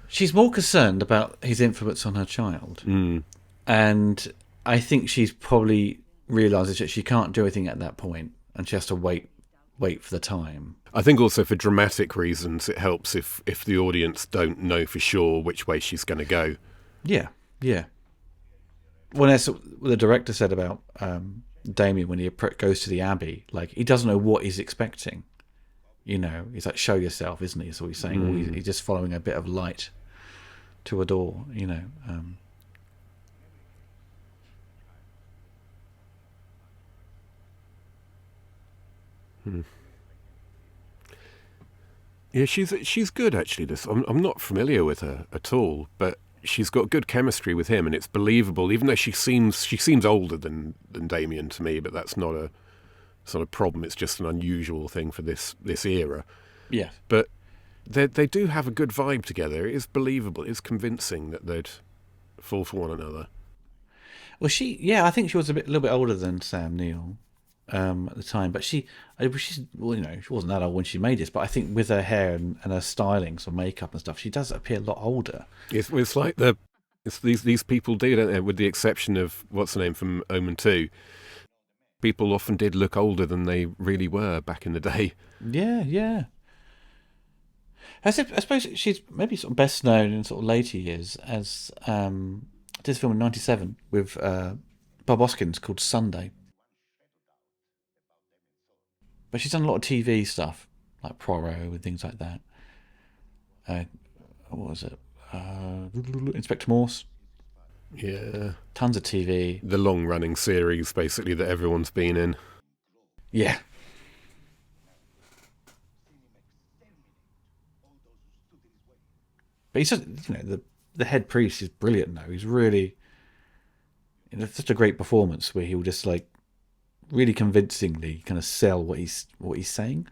She's more concerned about his influence on her child. And I think she's probably realises that she can't do anything at that point and she has to wait for the time. I think also for dramatic reasons it helps if the audience don't know for sure which way she's going to go. Yeah. When the director said about Damien when he goes to the Abbey, like he doesn't know what he's expecting. He's like, show yourself, isn't he? So he's saying, he's just following a bit of light to a door, Yeah, she's good actually. I'm not familiar with her at all, but she's got good chemistry with him, and it's believable. Even though she seems older than Damien to me, but that's not a problem. It's just an unusual thing for this era. Yeah, but they do have a good vibe together. It is believable. It's convincing that they'd fall for one another. Well, I think she was a little bit older than Sam Neill at the time, but she wasn't that old when she made this. But I think with her hair and her stylings or makeup and stuff, she does appear a lot older. It's like these people do, don't they? With the exception of what's her name from Omen 2, people often did look older than they really were back in the day. Yeah. I suppose she's maybe sort of best known in sort of later years as did a film in '97 with Bob Hoskins called Sunday. But she's done a lot of TV stuff, like Poirot and things like that. What was it? Inspector Morse. Yeah. Tons of TV. The long-running series, basically, that everyone's been in. Yeah. But he's just, the head priest is brilliant, though. He's really... such a great performance where he'll just, like, really convincingly kind of sell what he's saying.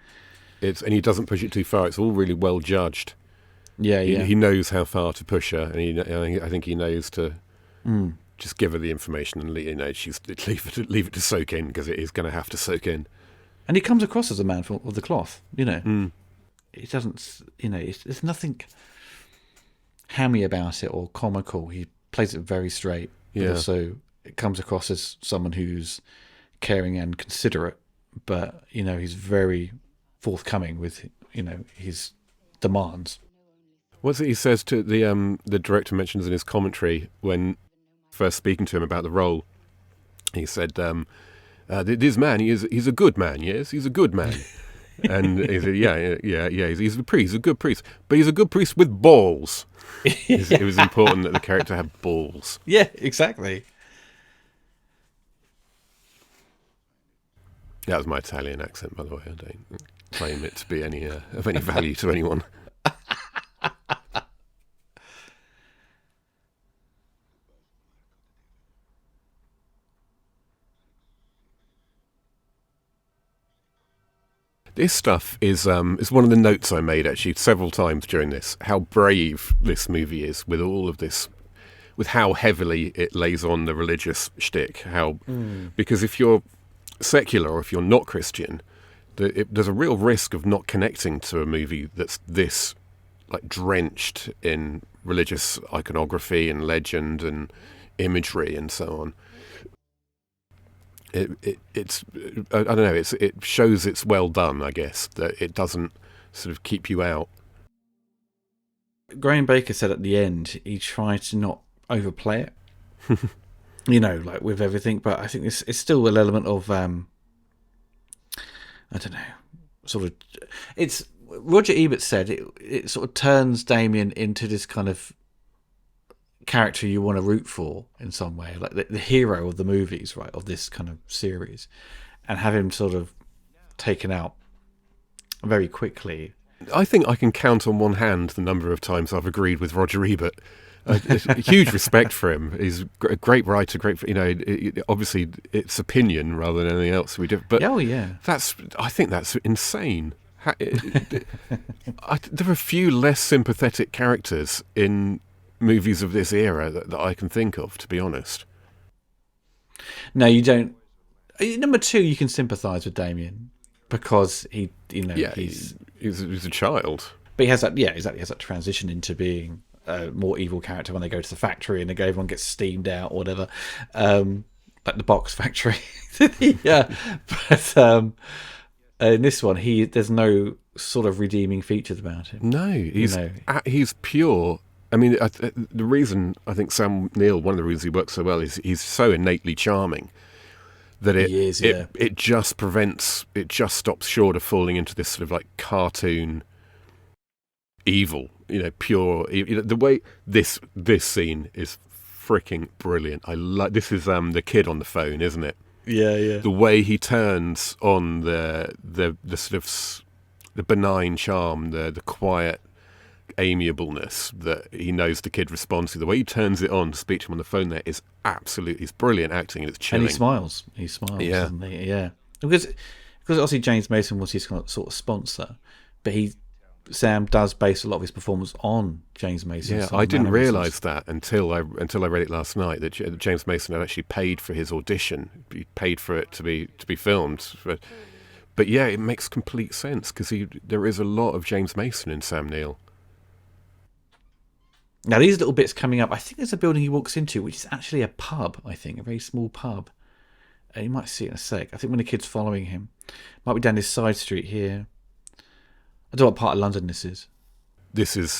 And he doesn't push it too far. It's all really well judged. Yeah. He knows how far to push her, and I think he knows to just give her the information and leave it to soak in, because it is going to have to soak in. And he comes across as a man of the cloth. It doesn't. There's nothing hammy about it or comical. He plays it very straight. Yeah. But also, it comes across as someone who's caring and considerate, but he's very forthcoming with his demands. What's it he says to the director mentions in his commentary when first speaking to him about the role? He said, "This man, he's a good man. Yes, he's a good man." And he's a priest. He's a good priest, but he's a good priest with balls. It was important that the character had balls. Yeah, exactly. That was my Italian accent, by the way. I don't claim it to be any of any value to anyone. This stuff is one of the notes I made actually several times during this. How brave this movie is with all of this, with how heavily it lays on the religious shtick. Because if you're secular or if you're not Christian, there's a real risk of not connecting to a movie that's this like drenched in religious iconography and legend and imagery and so on. It's I don't know. It shows it's well done. I guess that it doesn't sort of keep you out. Graham Baker said at the end he tried to not overplay it, like with everything. But I think it's still an element of I don't know, sort of. It's Roger Ebert said it sort of turns Damien into this kind of character you want to root for in some way, like the hero of the movies, right, of this kind of series, and have him sort of taken out very quickly. I think I can count on one hand the number of times I've agreed with Roger Ebert. Huge respect for him. He's a great writer, obviously it's opinion rather than anything else we do. But I think that's insane. There are a few less sympathetic characters in movies of this era that I can think of, to be honest. No, you don't. Number two, you can sympathise with Damien because he's a child, but he has that exactly, he has that transition into being a more evil character when they go to the factory and everyone gets steamed out or whatever, like the box factory. But in this one, there's no sort of redeeming features about him. No, he's pure. I mean, the reason I think Sam Neill, one of the reasons he works so well is he's so innately charming that it just stops short of falling into this sort of like cartoon evil, pure. The way this scene is freaking brilliant. I like this is the kid on the phone, isn't it? Yeah. The way he turns on the sort of the benign charm, the quiet amiableness that he knows the kid responds to, the way he turns it on to speak to him on the phone there is absolutely, it's brilliant acting and it's chilling. And he smiles, yeah. Doesn't he? Yeah. Because obviously James Mason was his sort of sponsor, but Sam does base a lot of his performance on James Mason. Yeah, I didn't realise that until I read it last night, that James Mason had actually paid for his audition. He paid for it to be filmed. But yeah, it makes complete sense because there is a lot of James Mason in Sam Neill. Now, these little bits coming up, I think there's a building he walks into, which is actually a pub, I think, a very small pub. You might see it in a sec. I think when the kid's following him. Might be down this side street here. I don't know what part of London this is. This is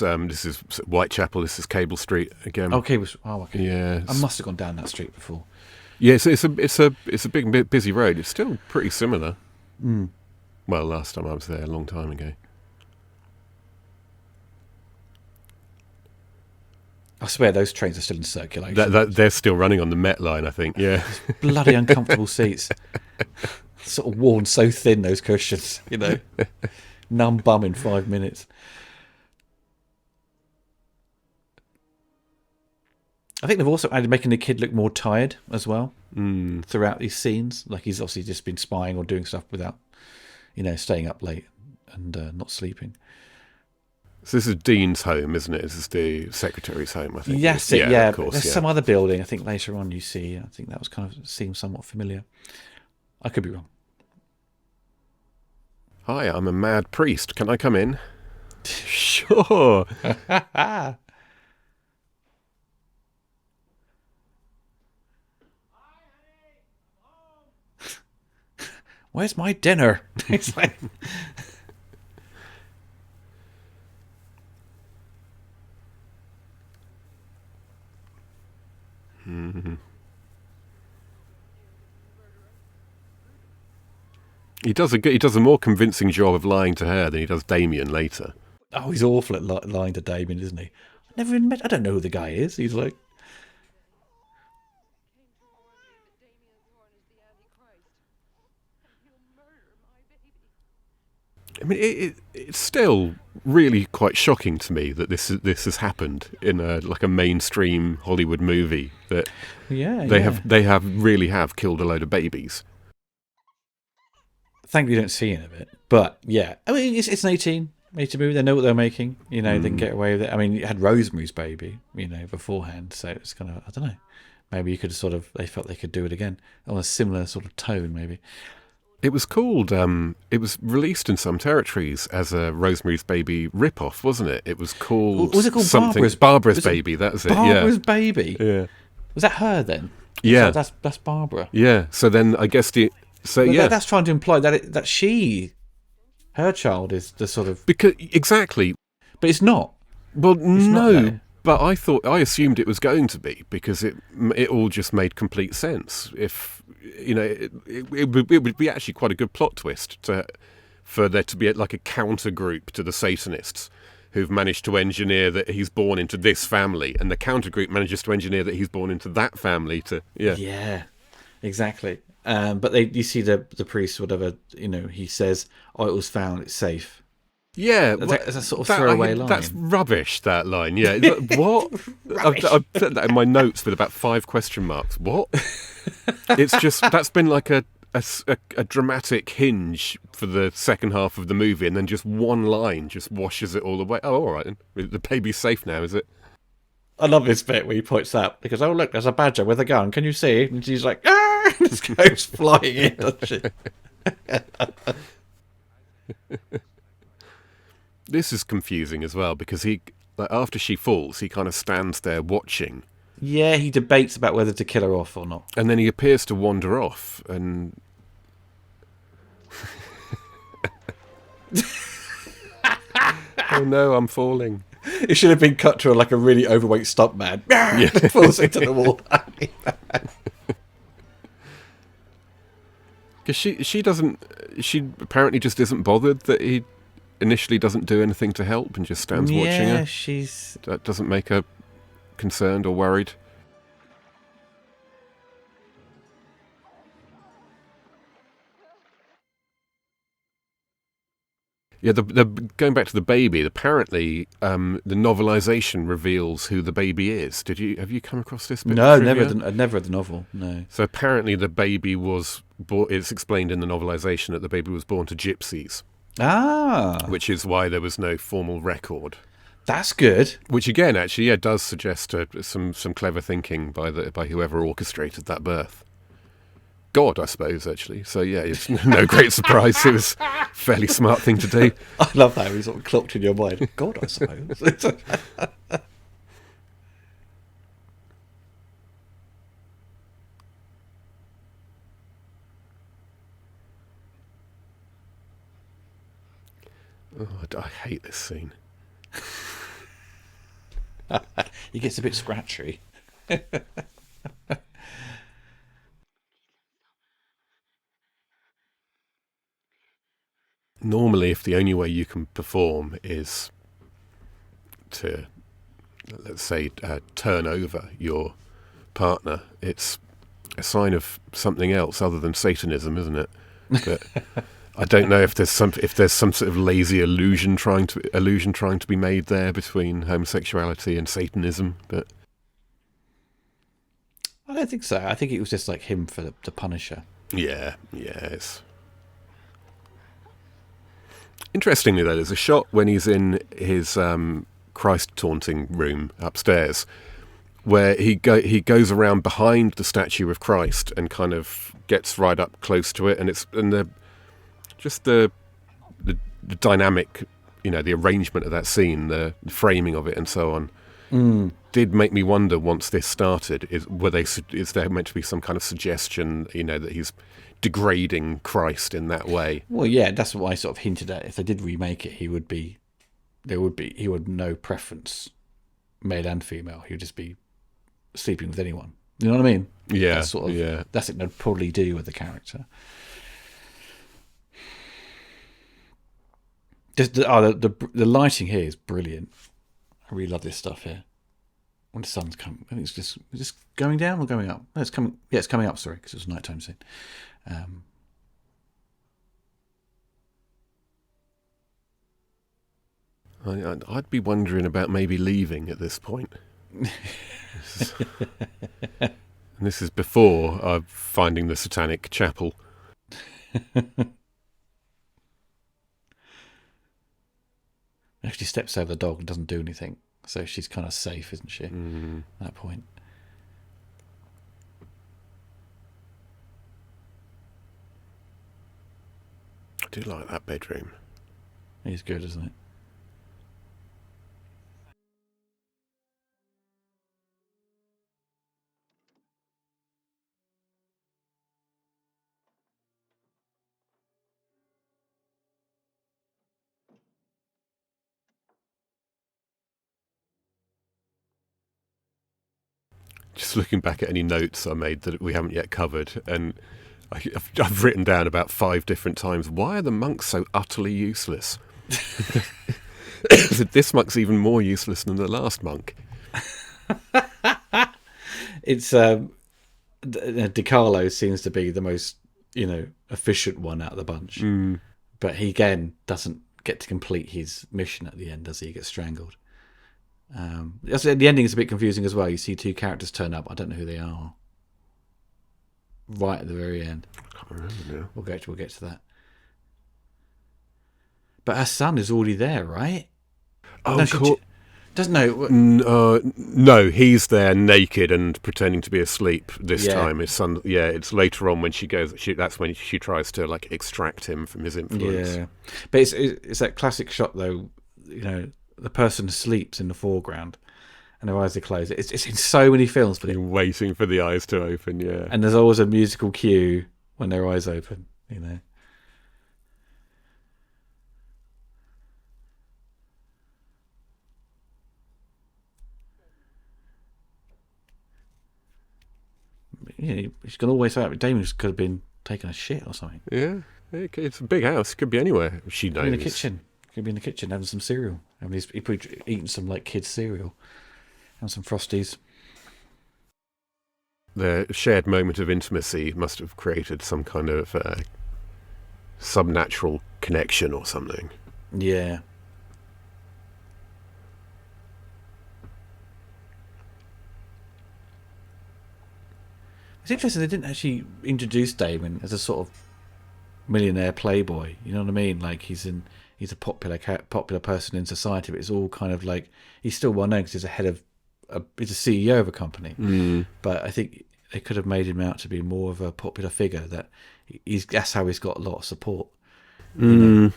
Whitechapel, this is Cable Street again. Oh, Cable Street. Oh, okay. Yeah. I must have gone down that street before. Yeah, so it's a big, busy road. It's still pretty similar. Mm. Well, last time I was there, a long time ago. I swear those trains are still in circulation. They're still running on the Met line, I think. Yeah, bloody uncomfortable seats. Sort of worn so thin, those cushions. Numb bum in 5 minutes. I think they've also added making the kid look more tired as well throughout these scenes. Like he's obviously just been spying or doing stuff without, staying up late and not sleeping. So this is Dean's home, isn't it? This is the secretary's home, I think. Yes, yeah. Of course, there's some other building, I think, later on you see. I think that was kind of seems somewhat familiar. I could be wrong. Hi, I'm a mad priest. Can I come in? Sure. Where's my dinner? It's like... Mm-hmm. He does a more convincing job of lying to her than he does Damien later. Oh, he's awful at lying to Damien, isn't he? I don't know who the guy is. He's like, I mean, it's still really quite shocking to me that this has happened in a mainstream Hollywood movie. That they really have killed a load of babies. Thankfully, you don't see any of it. But yeah, I mean, it's an 18 movie. They know what they're making. You know, they can get away with it. I mean, it had Rosemary's Baby, you know, beforehand. So it's kind of, I don't know. Maybe you could they felt they could do it again on a similar sort of tone, maybe. It was called, it was released in some territories as a Rosemary's Baby rip-off, wasn't it? It was called... Was it called something? Barbara's Baby, that was it, Barbara's Baby? Yeah. Was that her then? Yeah. So that's Barbara. Yeah, so then I guess that's trying to imply that her child is the sort of... Exactly. But it's not. Well, no. But I assumed it was going to be, because it all just made complete sense. If you know, it would be actually quite a good plot twist for there to be like a counter group to the Satanists who've managed to engineer that he's born into this family, and the counter group manages to engineer that he's born into that family. Yeah, exactly. But you see the priest, whatever, you know, he says, "Oh, it was found. It's safe." Yeah, it's a sort of throwaway line. That's rubbish, that line. Yeah, what? I've put that in my notes with about 5 question marks. What? It's just, that's been like a dramatic hinge for the second half of the movie, and then just one line just washes it all away. Oh, all right, the baby's safe now, is it? I love this bit where he points out, because, oh, look, there's a badger with a gun. Can you see? And she's like, ah! And just goes flying in, doesn't she? This is confusing as well, because after she falls, he kind of stands there watching. Yeah, he debates about whether to kill her off or not. And then he appears to wander off, and... oh no, I'm falling. It should have been cut to like a really overweight stunt man. Yeah. Falls into the wall. Because she apparently just isn't bothered that he initially doesn't do anything to help and just stands watching her. That doesn't make her concerned or worried. Yeah, going back to the baby, apparently the novelization reveals who the baby is. Have you come across this bit? No, never read the novel, no. So apparently the baby was it's explained in the novelization that the baby was born to gypsies. Ah. Which is why there was no formal record. That's good. Which again, actually, does suggest some clever thinking by whoever orchestrated that birth. God, I suppose, actually. So yeah, it's no great surprise. It was a fairly smart thing to do. I love how he sort of clocked in your mind. God, I suppose. Oh, I hate this scene. He gets a bit scratchy. Normally, if the only way you can perform is to, let's say, turn over your partner, it's a sign of something else other than Satanism, isn't it? But I don't know if there's some sort of lazy illusion trying to be made there between homosexuality and Satanism, but I don't think so. I think it was just like him for the Punisher. Yeah, it's... Interestingly, though, there's a shot when he's in his Christ taunting room upstairs where he goes around behind the statue of Christ and kind of gets right up close to it, and the dynamic, you know, the arrangement of that scene, the framing of it, and so on, did make me wonder once this started: is there meant to be some kind of suggestion, you know, that he's degrading Christ in that way? Well, yeah, that's what I sort of hinted at. If they did remake it, he would no preference, male and female. He would just be sleeping with anyone. You know what I mean? Yeah, that's what they'd probably do with the character. Just the lighting here is brilliant. I really love this stuff here. When the sun's coming, I think it's just going down or going up. No, it's coming. Yeah, it's coming up. Sorry, because it's nighttime soon. I'd be wondering about maybe leaving at this point. And this is before finding the Satanic chapel. She steps over the dog and doesn't do anything, so she's kind of safe, isn't she? At that point. I do like that bedroom. It's good, isn't it? Just looking back at any notes I made that we haven't yet covered, and I've written down about 5 different times, why are the monks so utterly useless? This monk's even more useless than the last monk. It's DiCarlo seems to be the most, efficient one out of the bunch. But he, again, doesn't get to complete his mission at the end, does he? He gets strangled. The ending is a bit confusing as well. You see 2 characters turn up. I don't know who they are. Right at the very end. I can't remember now. We'll get to that. But her son is already there, right? Oh, no, cool. Doesn't know. No, he's there naked and pretending to be asleep this Yeah. time. His son, it's later on when she goes. That's when she tries to extract him from his influence. Yeah, but it's that classic shot though. The person sleeps in the foreground, and their eyes are closed. It's in so many films, but You're waiting for the eyes to open. Yeah, and there's always a musical cue when their eyes open. She's gone all the way out. Damien could have been taking a shit or something. Yeah, it's a big house. It could be anywhere. She knows. In the kitchen. Could be in the kitchen having some cereal. He's probably eating some kids' cereal. And some Frosties. The shared moment of intimacy must have created some kind of subnatural connection or something. Yeah. It's interesting they didn't actually introduce Damon as a sort of millionaire playboy. You know what I mean? He's a popular person in society, but it's all kind of he's still well known because he's he's a CEO of a company. But I think they could have made him out to be more of a popular figure. That's how he's got a lot of support. And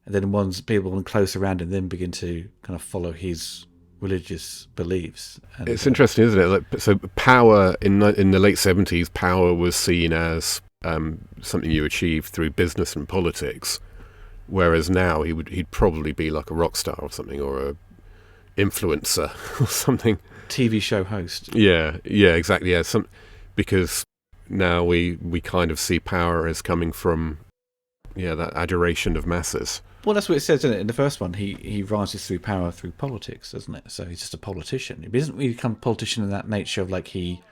then once people close around him, then begin to kind of follow his religious beliefs. It's interesting, isn't it? So power in the late 70s, power was seen as something you achieved through business and politics, whereas now he'd probably be like a rock star or something, or a influencer or something. TV show host. Yeah, exactly. Yeah, because now we kind of see power as coming from that adoration of masses. Well, that's what it says, isn't it? In the first one, he rises through power through politics, doesn't it? So he's just a politician. He doesn't really become a politician in that nature of he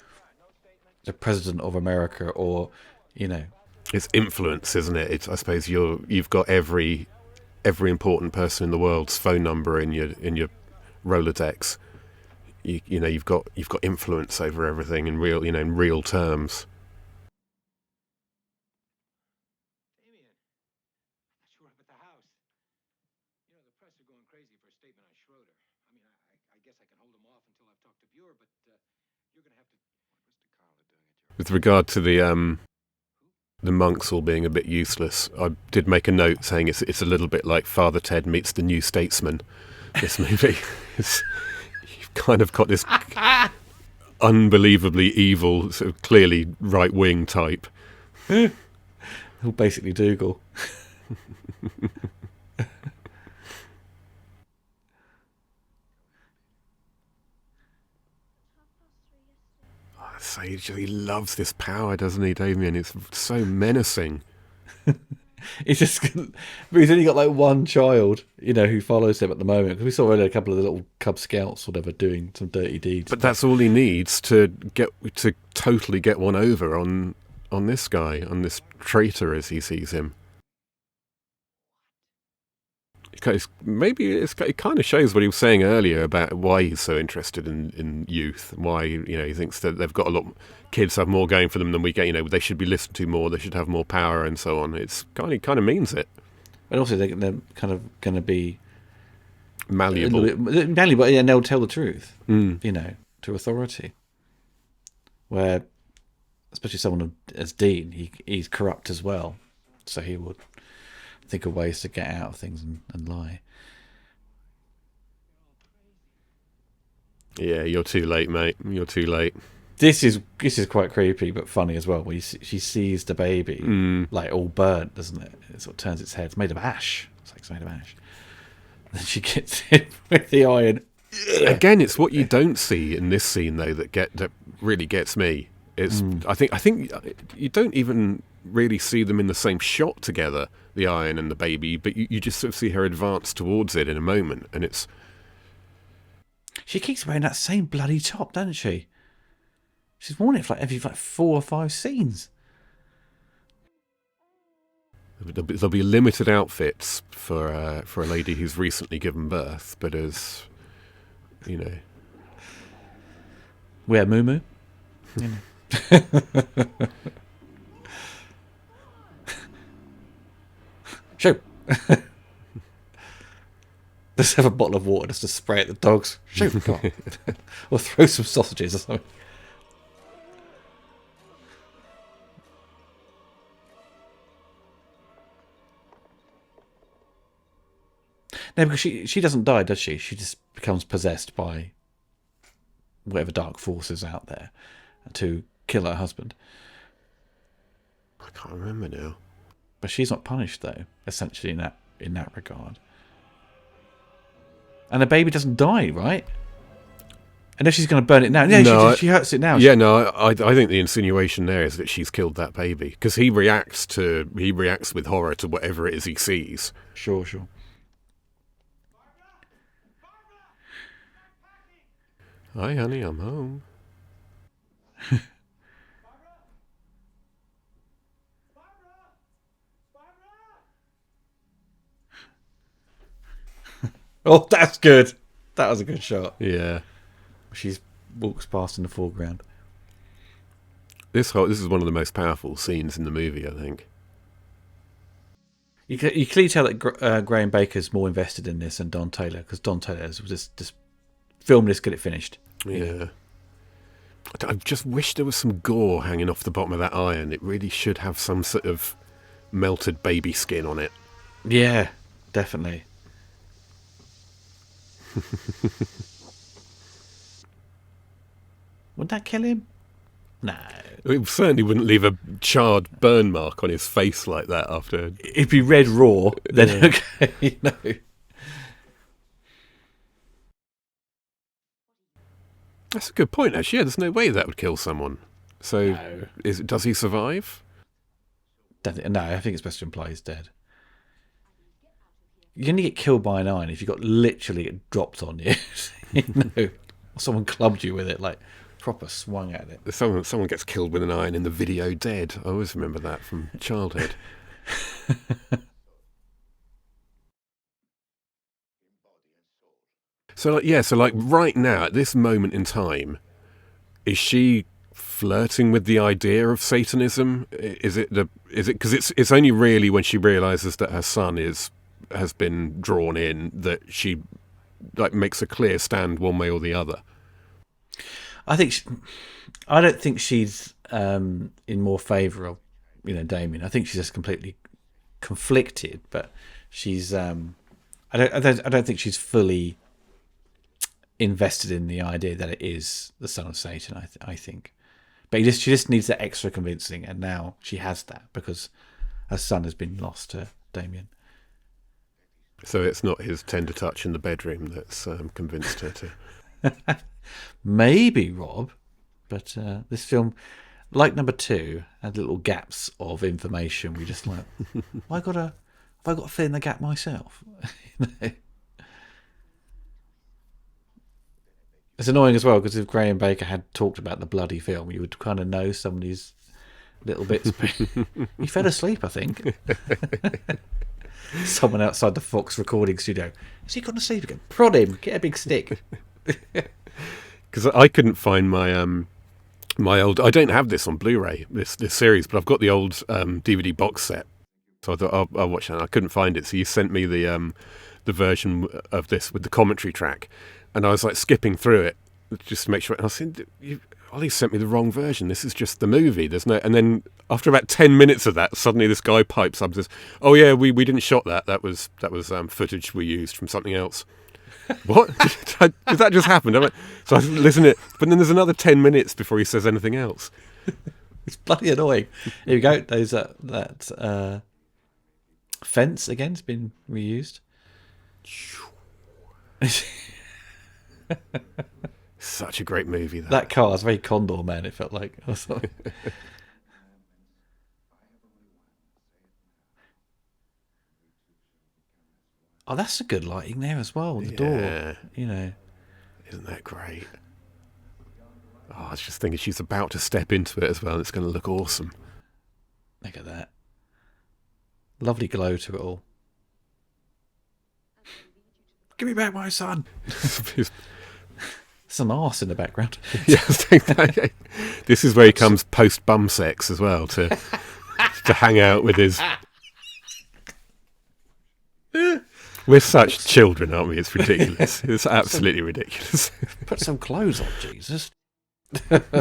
the president of America or, It's influence, isn't it? I suppose you've got every important person in the world's phone number in your Rolodex. You've got influence over everything in real terms. Damien, I thought you were up at the house. The press are going crazy for a statement on Schroeder. I guess I can hold them off until I've talked to Buer, but you're going to have to. What was DiCarlo doing at your? With regard to the monks all being a bit useless, I did make a note saying it's a little bit like Father Ted meets the New Statesman. This movie, you've kind of got this unbelievably evil, sort of clearly right-wing type. Who'll basically Dougal. So he loves this power, doesn't he, Damien? It's so menacing. He's just, he's only got like one child, who follows him at the moment. Because we saw earlier a couple of the little Cub Scouts, whatever, doing some dirty deeds. But that's all he needs to totally get one over on this guy, on this traitor as he sees him. It kind of shows what he was saying earlier about why he's so interested in youth, why he thinks that they've got kids have more going for them than we get. They should be listened to more, they should have more power, and so on. It's kind of means it. And also they're kind of going to be malleable, and they'll tell the truth, to authority. Where, especially someone as Dean, he's corrupt as well, so he would think of ways to get out of things and lie. Yeah, you're too late, mate. You're too late. This is quite creepy, but funny as well. Where she sees the baby like all burnt, doesn't it? It sort of turns its head. It's made of ash. It's like it's made of ash. And then she gets hit with the iron. Again, it's what you don't see in this scene though that really gets me. It's I think you don't even really see them in the same shot together, the iron and the baby, but you just sort of see her advance towards it in a moment, and it's... She keeps wearing that same bloody top, doesn't she? She's worn it for every 4 or 5 scenes. There'll be limited outfits for a lady who's recently given birth, but as wear muumuu. Show. Let's have a bottle of water just to spray at the dogs. Show. Come on. Or throw some sausages or something. No, because she doesn't die, does she? She just becomes possessed by whatever dark forces out there to kill her husband. I can't remember now. But she's not punished, though, essentially, in that regard. And the baby doesn't die, right? And if she's going to burn it now, she hurts it now. Yeah, no, I think the insinuation there is that she's killed that baby because he reacts with horror to whatever it is he sees. Sure. Hi, honey, I'm home. Oh, that's good. That was a good shot. Yeah. She walks past in the foreground. This is one of the most powerful scenes in the movie, I think. You clearly tell that Graham Baker's more invested in this than Don Taylor, because Don Taylor was just film this, get it finished. Yeah. I just wish there was some gore hanging off the bottom of that iron. It really should have some sort of melted baby skin on it. Yeah, definitely. Would that kill him? No. It certainly wouldn't leave a charred burn mark on his face like that after... It'd be red raw, then okay, no. That's a good point, actually. Yeah, there's no way that would kill someone. So, No. Does he survive? No, I think it's best to imply he's dead. You only get killed by an iron if you got literally dropped on you. Or someone clubbed you with it, like proper swung at it. Someone gets killed with an iron in the video Dead. I always remember that from childhood. So right now, at this moment in time, is she flirting with the idea of Satanism? Is it because it's only really when she realizes that her son has been drawn in that she makes a clear stand one way or the other. I don't think she's in more favour of Damien. I think she's just completely conflicted, but she's I don't think she's fully invested in the idea that it is the son of Satan. I think, but she just needs that extra convincing, and now she has that because her son has been lost to Damien. So it's not his tender touch in the bedroom that's convinced her to. Maybe, Rob, but this film, like number 2, had little gaps of information. We just like, have I got to fill in the gap myself? You know? It's annoying as well because if Graham Baker had talked about the bloody film, you would kind of know some of these little bits. He fell asleep, I think. Someone outside the Fox recording studio. Has he gone to sleep again? Prod him. Get a big stick. Because I couldn't find my old. I don't have this on Blu-ray, this series, but I've got the old DVD box set. So I thought I'll watch that. I couldn't find it, so you sent me the version of this with the commentary track, and I was like skipping through it just to make sure. And I was saying, Ollie sent me the wrong version. This is just the movie. There's no. And then after about 10 minutes of that, suddenly this guy pipes up and says, "Oh yeah, we didn't shot that. That was footage we used from something else." What? Did that just happen? So I listen to it, but then there's another 10 minutes before he says anything else. It's bloody annoying. Here we go. There's that fence again's been reused. Such a great movie. That car was very Condor Man. It felt like. Oh, that's a good lighting there as well. The door, you know. Isn't that great? Oh, I was just thinking she's about to step into it as well. And it's going to look awesome. Look at that. Lovely glow to it all. Give me back my son. Some arse in the background. Yes, this is where he comes post bum sex as well to hang out with his. We're such children, aren't we? It's ridiculous. It's absolutely ridiculous. Put some clothes on, Jesus. But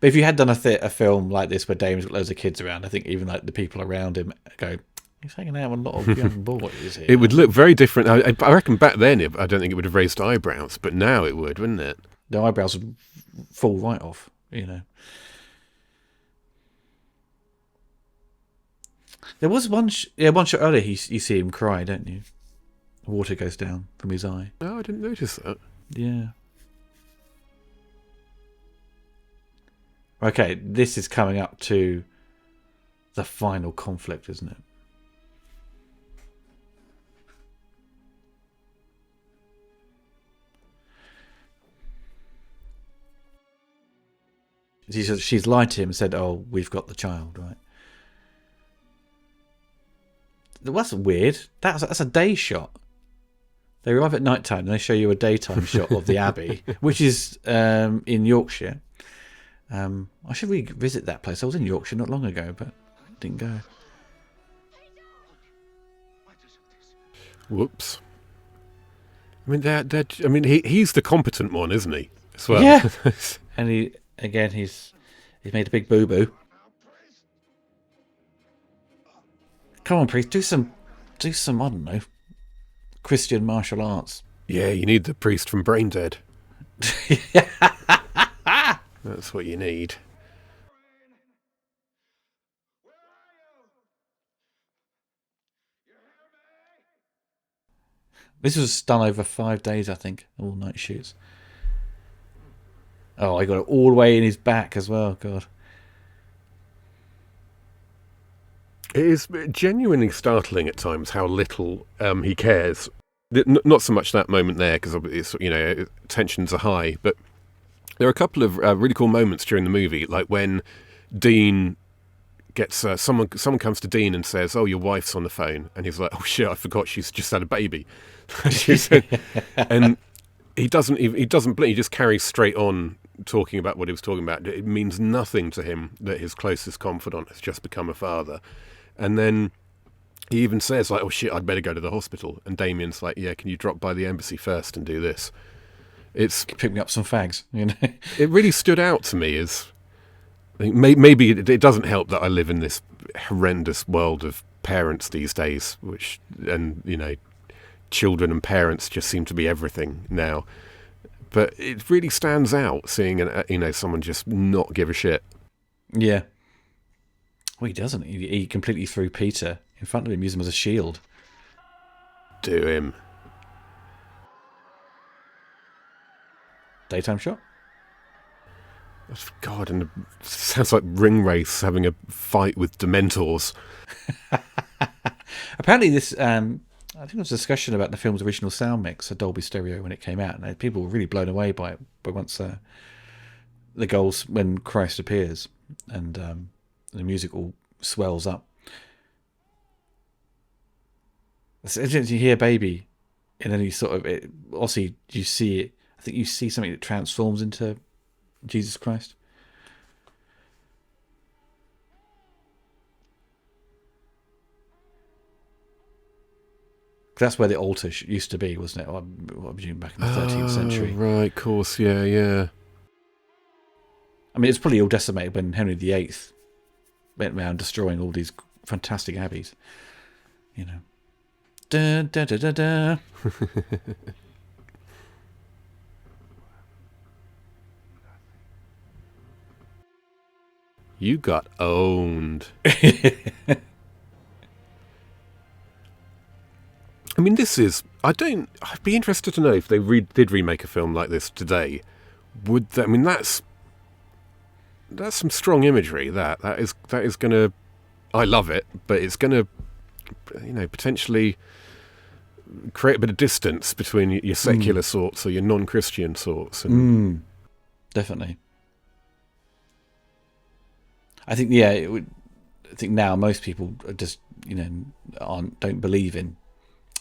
if you had done a film like this where Damien's got loads of kids around, I think even like the people around him go, he's hanging out with a lot of young boys here. It would look very different. I reckon back then, I don't think it would have raised eyebrows, but now it would, wouldn't it? The eyebrows would fall right off, you know. There was one shot earlier, you see him cry, don't you? The water goes down from his eye. Oh, I didn't notice that. Yeah. Okay, this is coming up to the final conflict, isn't it? She's lied to him and said, "Oh, we've got the child, right?" That's weird. That's a day shot. They arrive at night time and they show you a daytime shot of the Abbey, which is in Yorkshire. I should revisit that place. I was in Yorkshire not long ago, but didn't go. Whoops. I mean, he's the competent one, isn't he? As well. Yeah. And he's made a big boo boo. Come on, priest, do some. I don't know, Christian martial arts. Yeah, you need the priest from Braindead. That's what you need. This was done over 5 days, I think. All night shoots. Oh, I got it all the way in his back as well. God. It is genuinely startling at times how little he cares. Not so much that moment there, because it's, tensions are high, but there are a couple of really cool moments during the movie, like when Dean gets someone comes to Dean and says, "Oh, your wife's on the phone," and he's like, "Oh shit, I forgot she's just had a baby," and he doesn't blink. He just carries straight on talking about what he was talking about. It means nothing to him that his closest confidant has just become a father. And then he even says, like, "Oh shit, I'd better go to the hospital." And Damien's like, "Yeah, can you drop by the embassy first and do this?" It's pick me up some fags, you know. It really stood out to me as, I think maybe it doesn't help that I live in this horrendous world of parents these days, children and parents just seem to be everything now. But it really stands out seeing someone just not give a shit. Yeah. Well, he doesn't. He completely threw Peter in front of him, used him as a shield. Do him. Daytime shot. God, and it sounds like Ring Wraiths having a fight with Dementors. Apparently this, I think there was a discussion about the film's original sound mix, a Dolby Stereo, when it came out, and people were really blown away by it. But once the goals, when Christ appears, and the music all swells up. It's interesting. You hear "baby," and then you sort of also you see it. I think you see something that transforms into Jesus Christ. That's where the altar used to be, wasn't it? What was you back in the 13th century? Right, of course, yeah. I mean, it's probably all decimated when Henry VIII went around destroying all these fantastic abbeys. You know. Da, da, da, da, da. You got owned. I mean, I'd be interested to know if they did remake a film like this today. That's some strong imagery. That is going to, I love it, but it's going to, potentially create a bit of distance between your secular sorts or your non-Christian sorts. Definitely. I think, it would. I think now most people are just, don't believe in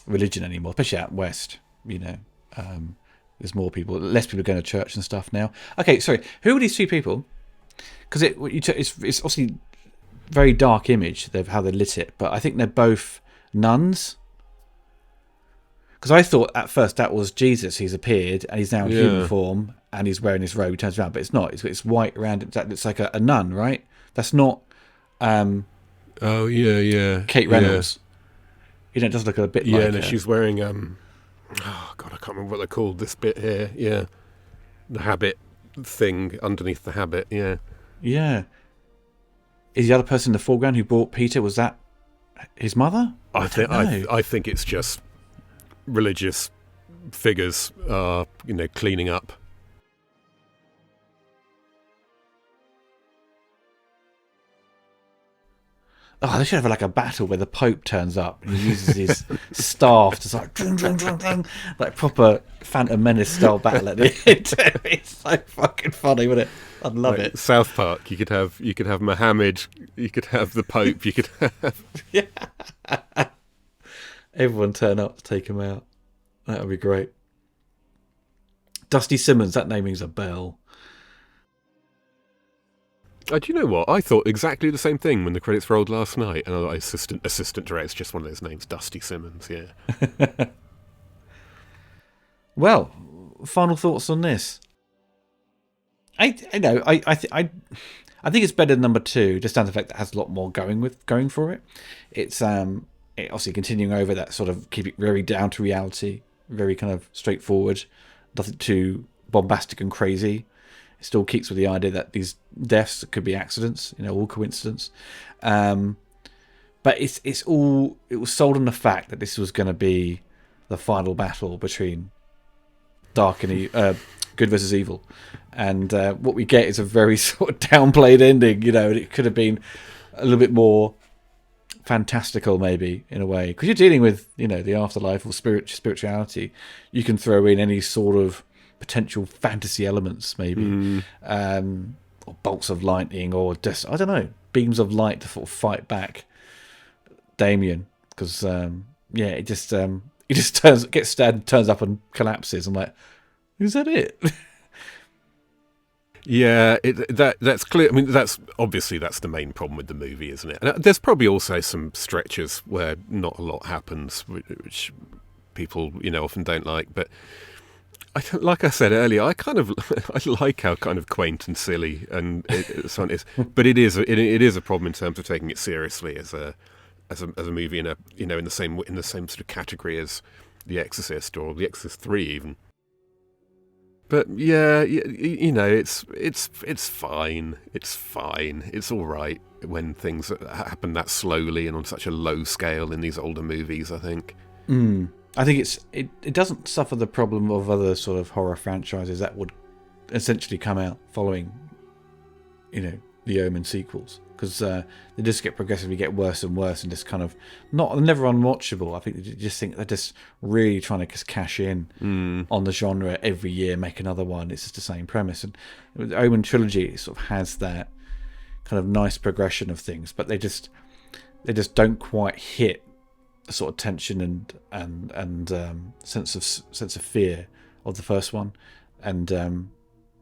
religion anymore, especially out west. There's less people going to church and stuff now. Okay, sorry. Who are these two people? Because it's obviously very dark image of how they lit it, but I think they're both nuns. Because I thought at first that was Jesus. He's appeared and he's now in human form and he's wearing his robe. He turns around, but it's not. It's white around it. It's like a nun, right? That's not. Oh yeah. Kate Reynolds. It does look a bit like. Yeah, no, she's wearing oh God, I can't remember what they're called. This bit here, yeah, the habit thing underneath the habit, yeah. Yeah. Is the other person in the foreground who brought Peter, was that his mother? I think it's just religious figures are, cleaning up. Oh, they should have like a battle where the Pope turns up and he uses his staff to like drum, drum, drum, drum, like proper Phantom Menace style battle at the end. It's so fucking funny, wouldn't it? I'd love it. South Park, you could have Muhammad, you could have the Pope, you could have everyone turn up to take him out. That would be great. Dusty Simmons, that name rings a bell. Do you know what? I thought exactly the same thing when the credits rolled last night, and I thought assistant director, just one of those names, Dusty Simmons. Yeah. Well, final thoughts on this. I think it's better than number 2, just down to the fact that it has a lot more going for it. It's obviously continuing over that sort of keep it very down to reality, very kind of straightforward, nothing too bombastic and crazy. It still keeps with the idea that these deaths could be accidents, all coincidence. But it was sold on the fact that this was going to be the final battle between dark and good versus evil, and what we get is a very sort of downplayed ending. It could have been a little bit more fantastical, maybe, in a way, because you're dealing with the afterlife or spirituality. You can throw in any sort of potential fantasy elements, maybe, or bolts of lightning, or just, I don't know, beams of light to sort of fight back Damien, because it just gets stabbed, turns up and collapses. I'm like, is that it? Yeah, that's clear. I mean, that's the main problem with the movie, isn't it? And there's probably also some stretches where not a lot happens, which people often don't like, but like I said earlier, I like how kind of quaint and silly and something is, but it is a problem in terms of taking it seriously as a movie in the same sort of category as The Exorcist or The Exorcist 3 even. But yeah, it's fine. It's fine. It's all right when things happen that slowly and on such a low scale in these older movies, I think. I think it doesn't suffer the problem of other sort of horror franchises that would essentially come out following, the Omen sequels, because they just progressively get worse and worse, and just kind of never unwatchable. I think they just think they're just really trying to just cash in on the genre every year, make another one. It's just the same premise, and the Omen Trilogy sort of has that kind of nice progression of things, but they just don't quite hit the sort of tension and sense of fear of the first one, and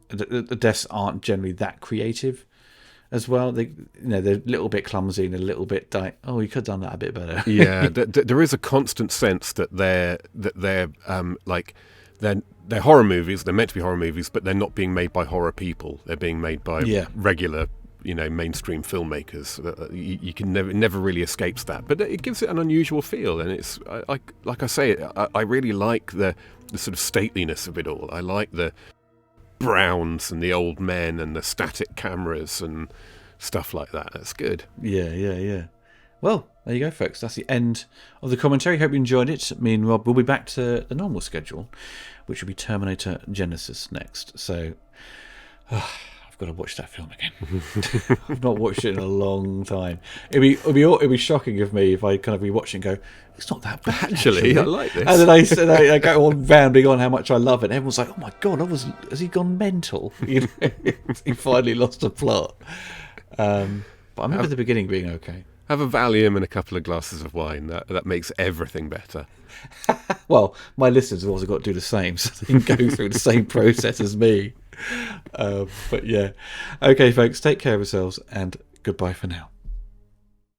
the deaths aren't generally that creative as well. They're a little bit clumsy and a little bit like, oh, you could have done that a bit better. Yeah, there is a constant sense that they're horror movies. They're meant to be horror movies, but they're not being made by horror people. They're being made by regular, mainstream filmmakers. You can never really escapes that. But it gives it an unusual feel, and it's like I say, I really like the sort of stateliness of it all. I like the browns and the old men and the static cameras and stuff like that. That's good. Yeah. Well, there you go, folks. That's the end of the commentary. Hope you enjoyed it. Me and Rob will be back to the normal schedule, which will be Terminator Genesis next. So I've got to watch that film again. I've not watched it in a long time. It'd be shocking of me if I kind of rewatch it and go, it's not that bad. Actually, I like this. And then I go on rounding on how much I love it. And everyone's like, oh my God, has he gone mental? He finally lost the plot. But I remember the beginning being okay. Have a Valium and a couple of glasses of wine. That makes everything better. Well, my listeners have also got to do the same, so they can go through the same process as me. But yeah. Okay, folks, take care of yourselves, and goodbye for now.